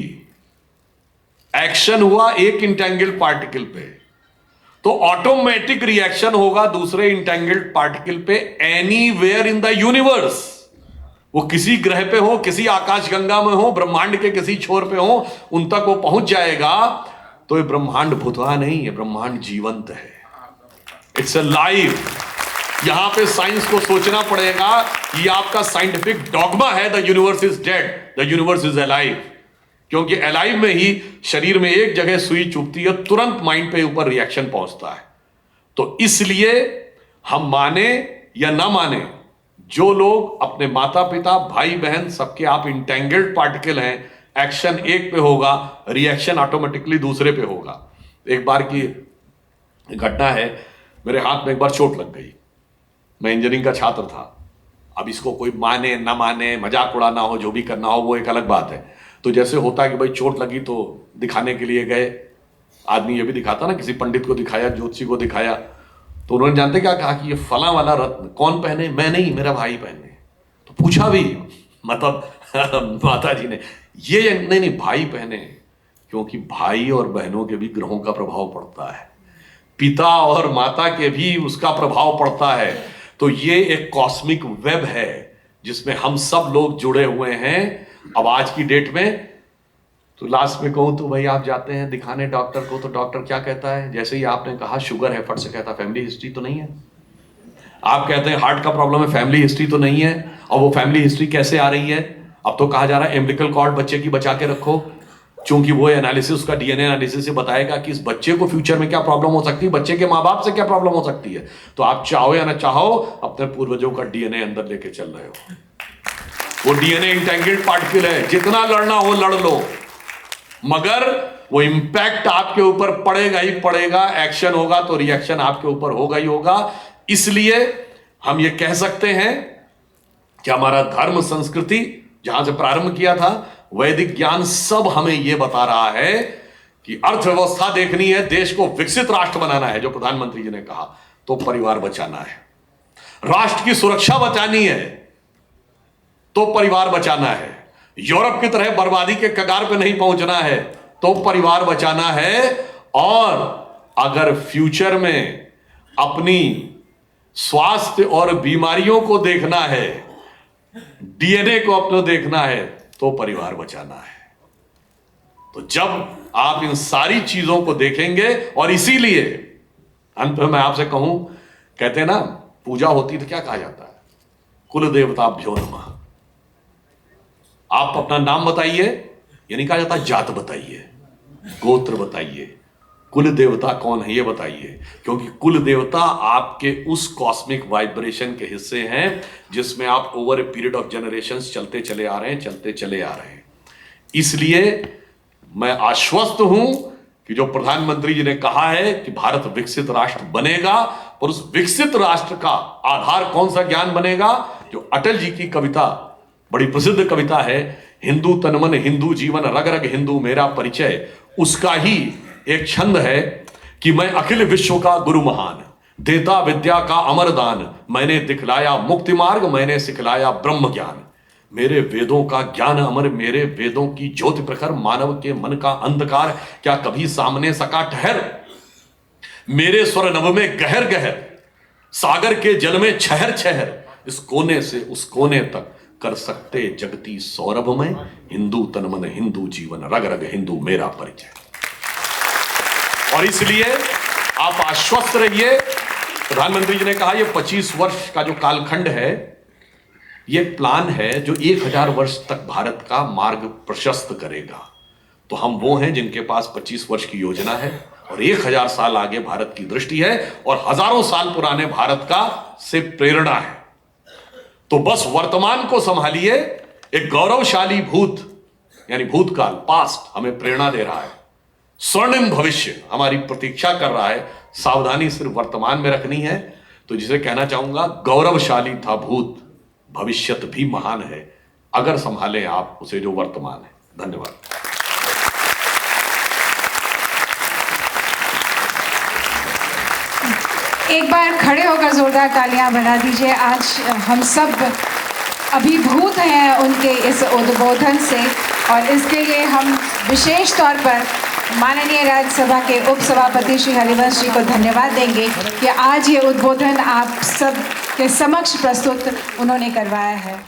एक्शन हुआ एक इंटेंगल्ड पार्टिकल पे, तो ऑटोमेटिक रिएक्शन होगा दूसरे इंटेंगल्ड पार्टिकल पे एनीवेयर इन द यूनिवर्स। वो किसी ग्रह पे हो, किसी आकाशगंगा में हो, ब्रह्मांड के किसी छोर पे हो, उन तक वो पहुंच जाएगा। तो ये ब्रह्मांड भुतहा नहीं है, ब्रह्मांड जीवंत है, इट्स अ लाइव। यहां पे साइंस को सोचना पड़ेगा, ये आपका साइंटिफिक डॉगमा है, the universe is dead, the universe is alive. क्योंकि अलाइव में ही शरीर में एक जगह सुई चुभती है, तुरंत माइंड पे ऊपर रिएक्शन पहुंचता है। तो इसलिए हम माने या ना माने, जो लोग अपने माता पिता भाई बहन सबके आप इंटेंगल्ड पार्टिकल हैं, एक्शन एक पे होगा, रिएक्शन ऑटोमेटिकली दूसरे पे होगा। एक बार की घटना है, मेरे हाथ में एक बार चोट लग गई, मैं इंजीनियरिंग का छात्र था। अब इसको कोई माने ना माने, मजाक उड़ाना हो, जो भी करना हो, वो एक अलग बात है। तो जैसे होता है कि भाई चोट लगी तो दिखाने के लिए गए, आदमी ये भी दिखाता ना, किसी पंडित को दिखाया, ज्योतिषी को दिखाया, तो उन्होंने जानते क्या कहा कि ये फला वाला रत्न कौन पहने? मैं नहीं, मेरा भाई पहने। तो पूछा भी, मतलब माता जी ने, ये नहीं भाई पहने, क्योंकि भाई और बहनों के भी ग्रहों का प्रभाव पड़ता है, पिता और माता के भी उसका प्रभाव पड़ता है। तो ये एक कॉस्मिक वेब है जिसमें हम सब लोग जुड़े हुए हैं। अब आज की डेट में तो लास्ट में कहूं तो भाई आप जाते हैं दिखाने डॉक्टर को, तो डॉक्टर क्या कहता है? जैसे ही आपने कहा शुगर है, फट से कहता फैमिली हिस्ट्री तो नहीं है। आप कहते हैं हार्ट का प्रॉब्लम है, फैमिली हिस्ट्री तो नहीं है। और वो फैमिली हिस्ट्री कैसे आ रही है? अब तो कहा जा रहा है एम्ब्लिकल कॉर्ड बच्चे की बचा के रखो, क्योंकि वो एनालिसिस, उसका डीएनए एनालिसिस से बताएगा कि इस बच्चे को फ्यूचर में क्या प्रॉब्लम हो सकती है, बच्चे के माँ बाप से क्या प्रॉब्लम हो सकती है। तो आप चाहो या ना चाहो, अपने पूर्वजों का डीएनए अंदर लेके चल रहे हो। वो डीएनए इंटेंगल्ड पार्टिकल है, जितना लड़ना हो लड़ लो, मगर वो इंपैक्ट आपके ऊपर पड़ेगा ही पड़ेगा। एक्शन होगा तो रिएक्शन आपके ऊपर होगा ही होगा। इसलिए हम ये कह सकते हैं कि हमारा धर्म संस्कृति जहां से प्रारंभ किया था, वैदिक ज्ञान सब हमें यह बता रहा है कि अर्थव्यवस्था देखनी है, देश को विकसित राष्ट्र बनाना है, जो प्रधानमंत्री जी ने कहा, तो परिवार बचाना है। राष्ट्र की सुरक्षा बचानी है तो परिवार बचाना है। यूरोप की तरह बर्बादी के कगार पे नहीं पहुंचना है तो परिवार बचाना है। और अगर फ्यूचर में अपनी स्वास्थ्य और बीमारियों को देखना है, डीएनए को अपना देखना है, तो परिवार बचाना है। तो जब आप इन सारी चीजों को देखेंगे, और इसीलिए अंत में मैं आपसे कहूं, कहते हैं ना पूजा होती तो क्या कहा जाता है? कुल देवताभ्यो नमः। आप अपना नाम बताइए, ये नहीं कहा जाता जात बताइए, गोत्र बताइए, कुल देवता कौन है ये बताइए, क्योंकि कुल देवता आपके उस कॉस्मिक वाइब्रेशन के हिस्से हैं जिसमें आप over a period of generations चलते चले आ रहे हैं, चलते चले आ रहे हैं। इसलिए मैं आश्वस्त हूं कि जो प्रधानमंत्री जी ने कहा है कि भारत विकसित राष्ट्र बनेगा, और उस विकसित राष्ट्र का आधार कौन सा ज्ञान बनेगा? जो अटल जी की कविता, बड़ी प्रसिद्ध कविता है, हिंदू तन मन हिंदू जीवन, रग रग हिंदू मेरा परिचय, उसका ही एक छंद है कि मैं अखिल विश्व का गुरु महान, देता विद्या का अमर दान, मैंने दिखलाया मुक्ति मार्ग, मैंने सिखलाया ब्रह्म ज्ञान, मेरे वेदों का ज्ञान अमर, मेरे वेदों की ज्योति प्रखर, मानव के मन का अंधकार क्या कभी सामने सका ठहर, मेरे स्वर नभ में गहर गहर, सागर के जल में छहर छहर, इस कोने से उस कोने तक कर सकते जगती सौरभ में, हिंदू तन मन हिंदू जीवन, रग रग हिंदू मेरा परिचय। और इसलिए आप आश्वस्त रहिए। प्रधानमंत्री जी ने कहा ये 25 वर्ष का जो कालखंड है, ये प्लान है जो 1000 वर्ष तक भारत का मार्ग प्रशस्त करेगा। तो हम वो हैं जिनके पास 25 वर्ष की योजना है और 1000 साल आगे भारत की दृष्टि है और हजारों साल पुराने भारत का से प्रेरणा है। तो बस वर्तमान को संभालिए। एक गौरवशाली भूत यानी भूतकाल, पास्ट, हमें प्रेरणा दे रहा है। स्वर्णिम भविष्य हमारी प्रतीक्षा कर रहा है। सावधानी सिर्फ वर्तमान में रखनी है। तो जिसे कहना चाहूंगा, गौरवशाली था भूत, भविष्यत भी महान है, अगर संभाले आप उसे जो वर्तमान है। धन्यवाद। एक बार खड़े होकर जोरदार तालियां बजा दीजिए। आज हम सब अभिभूत हैं उनके इस उद्बोधन से, और इसके लिए हम विशेष तौर पर माननीय राज्यसभा के उपसभापति श्री हरिवंश जी को धन्यवाद देंगे कि आज ये उद्बोधन आप सब के समक्ष प्रस्तुत उन्होंने करवाया है।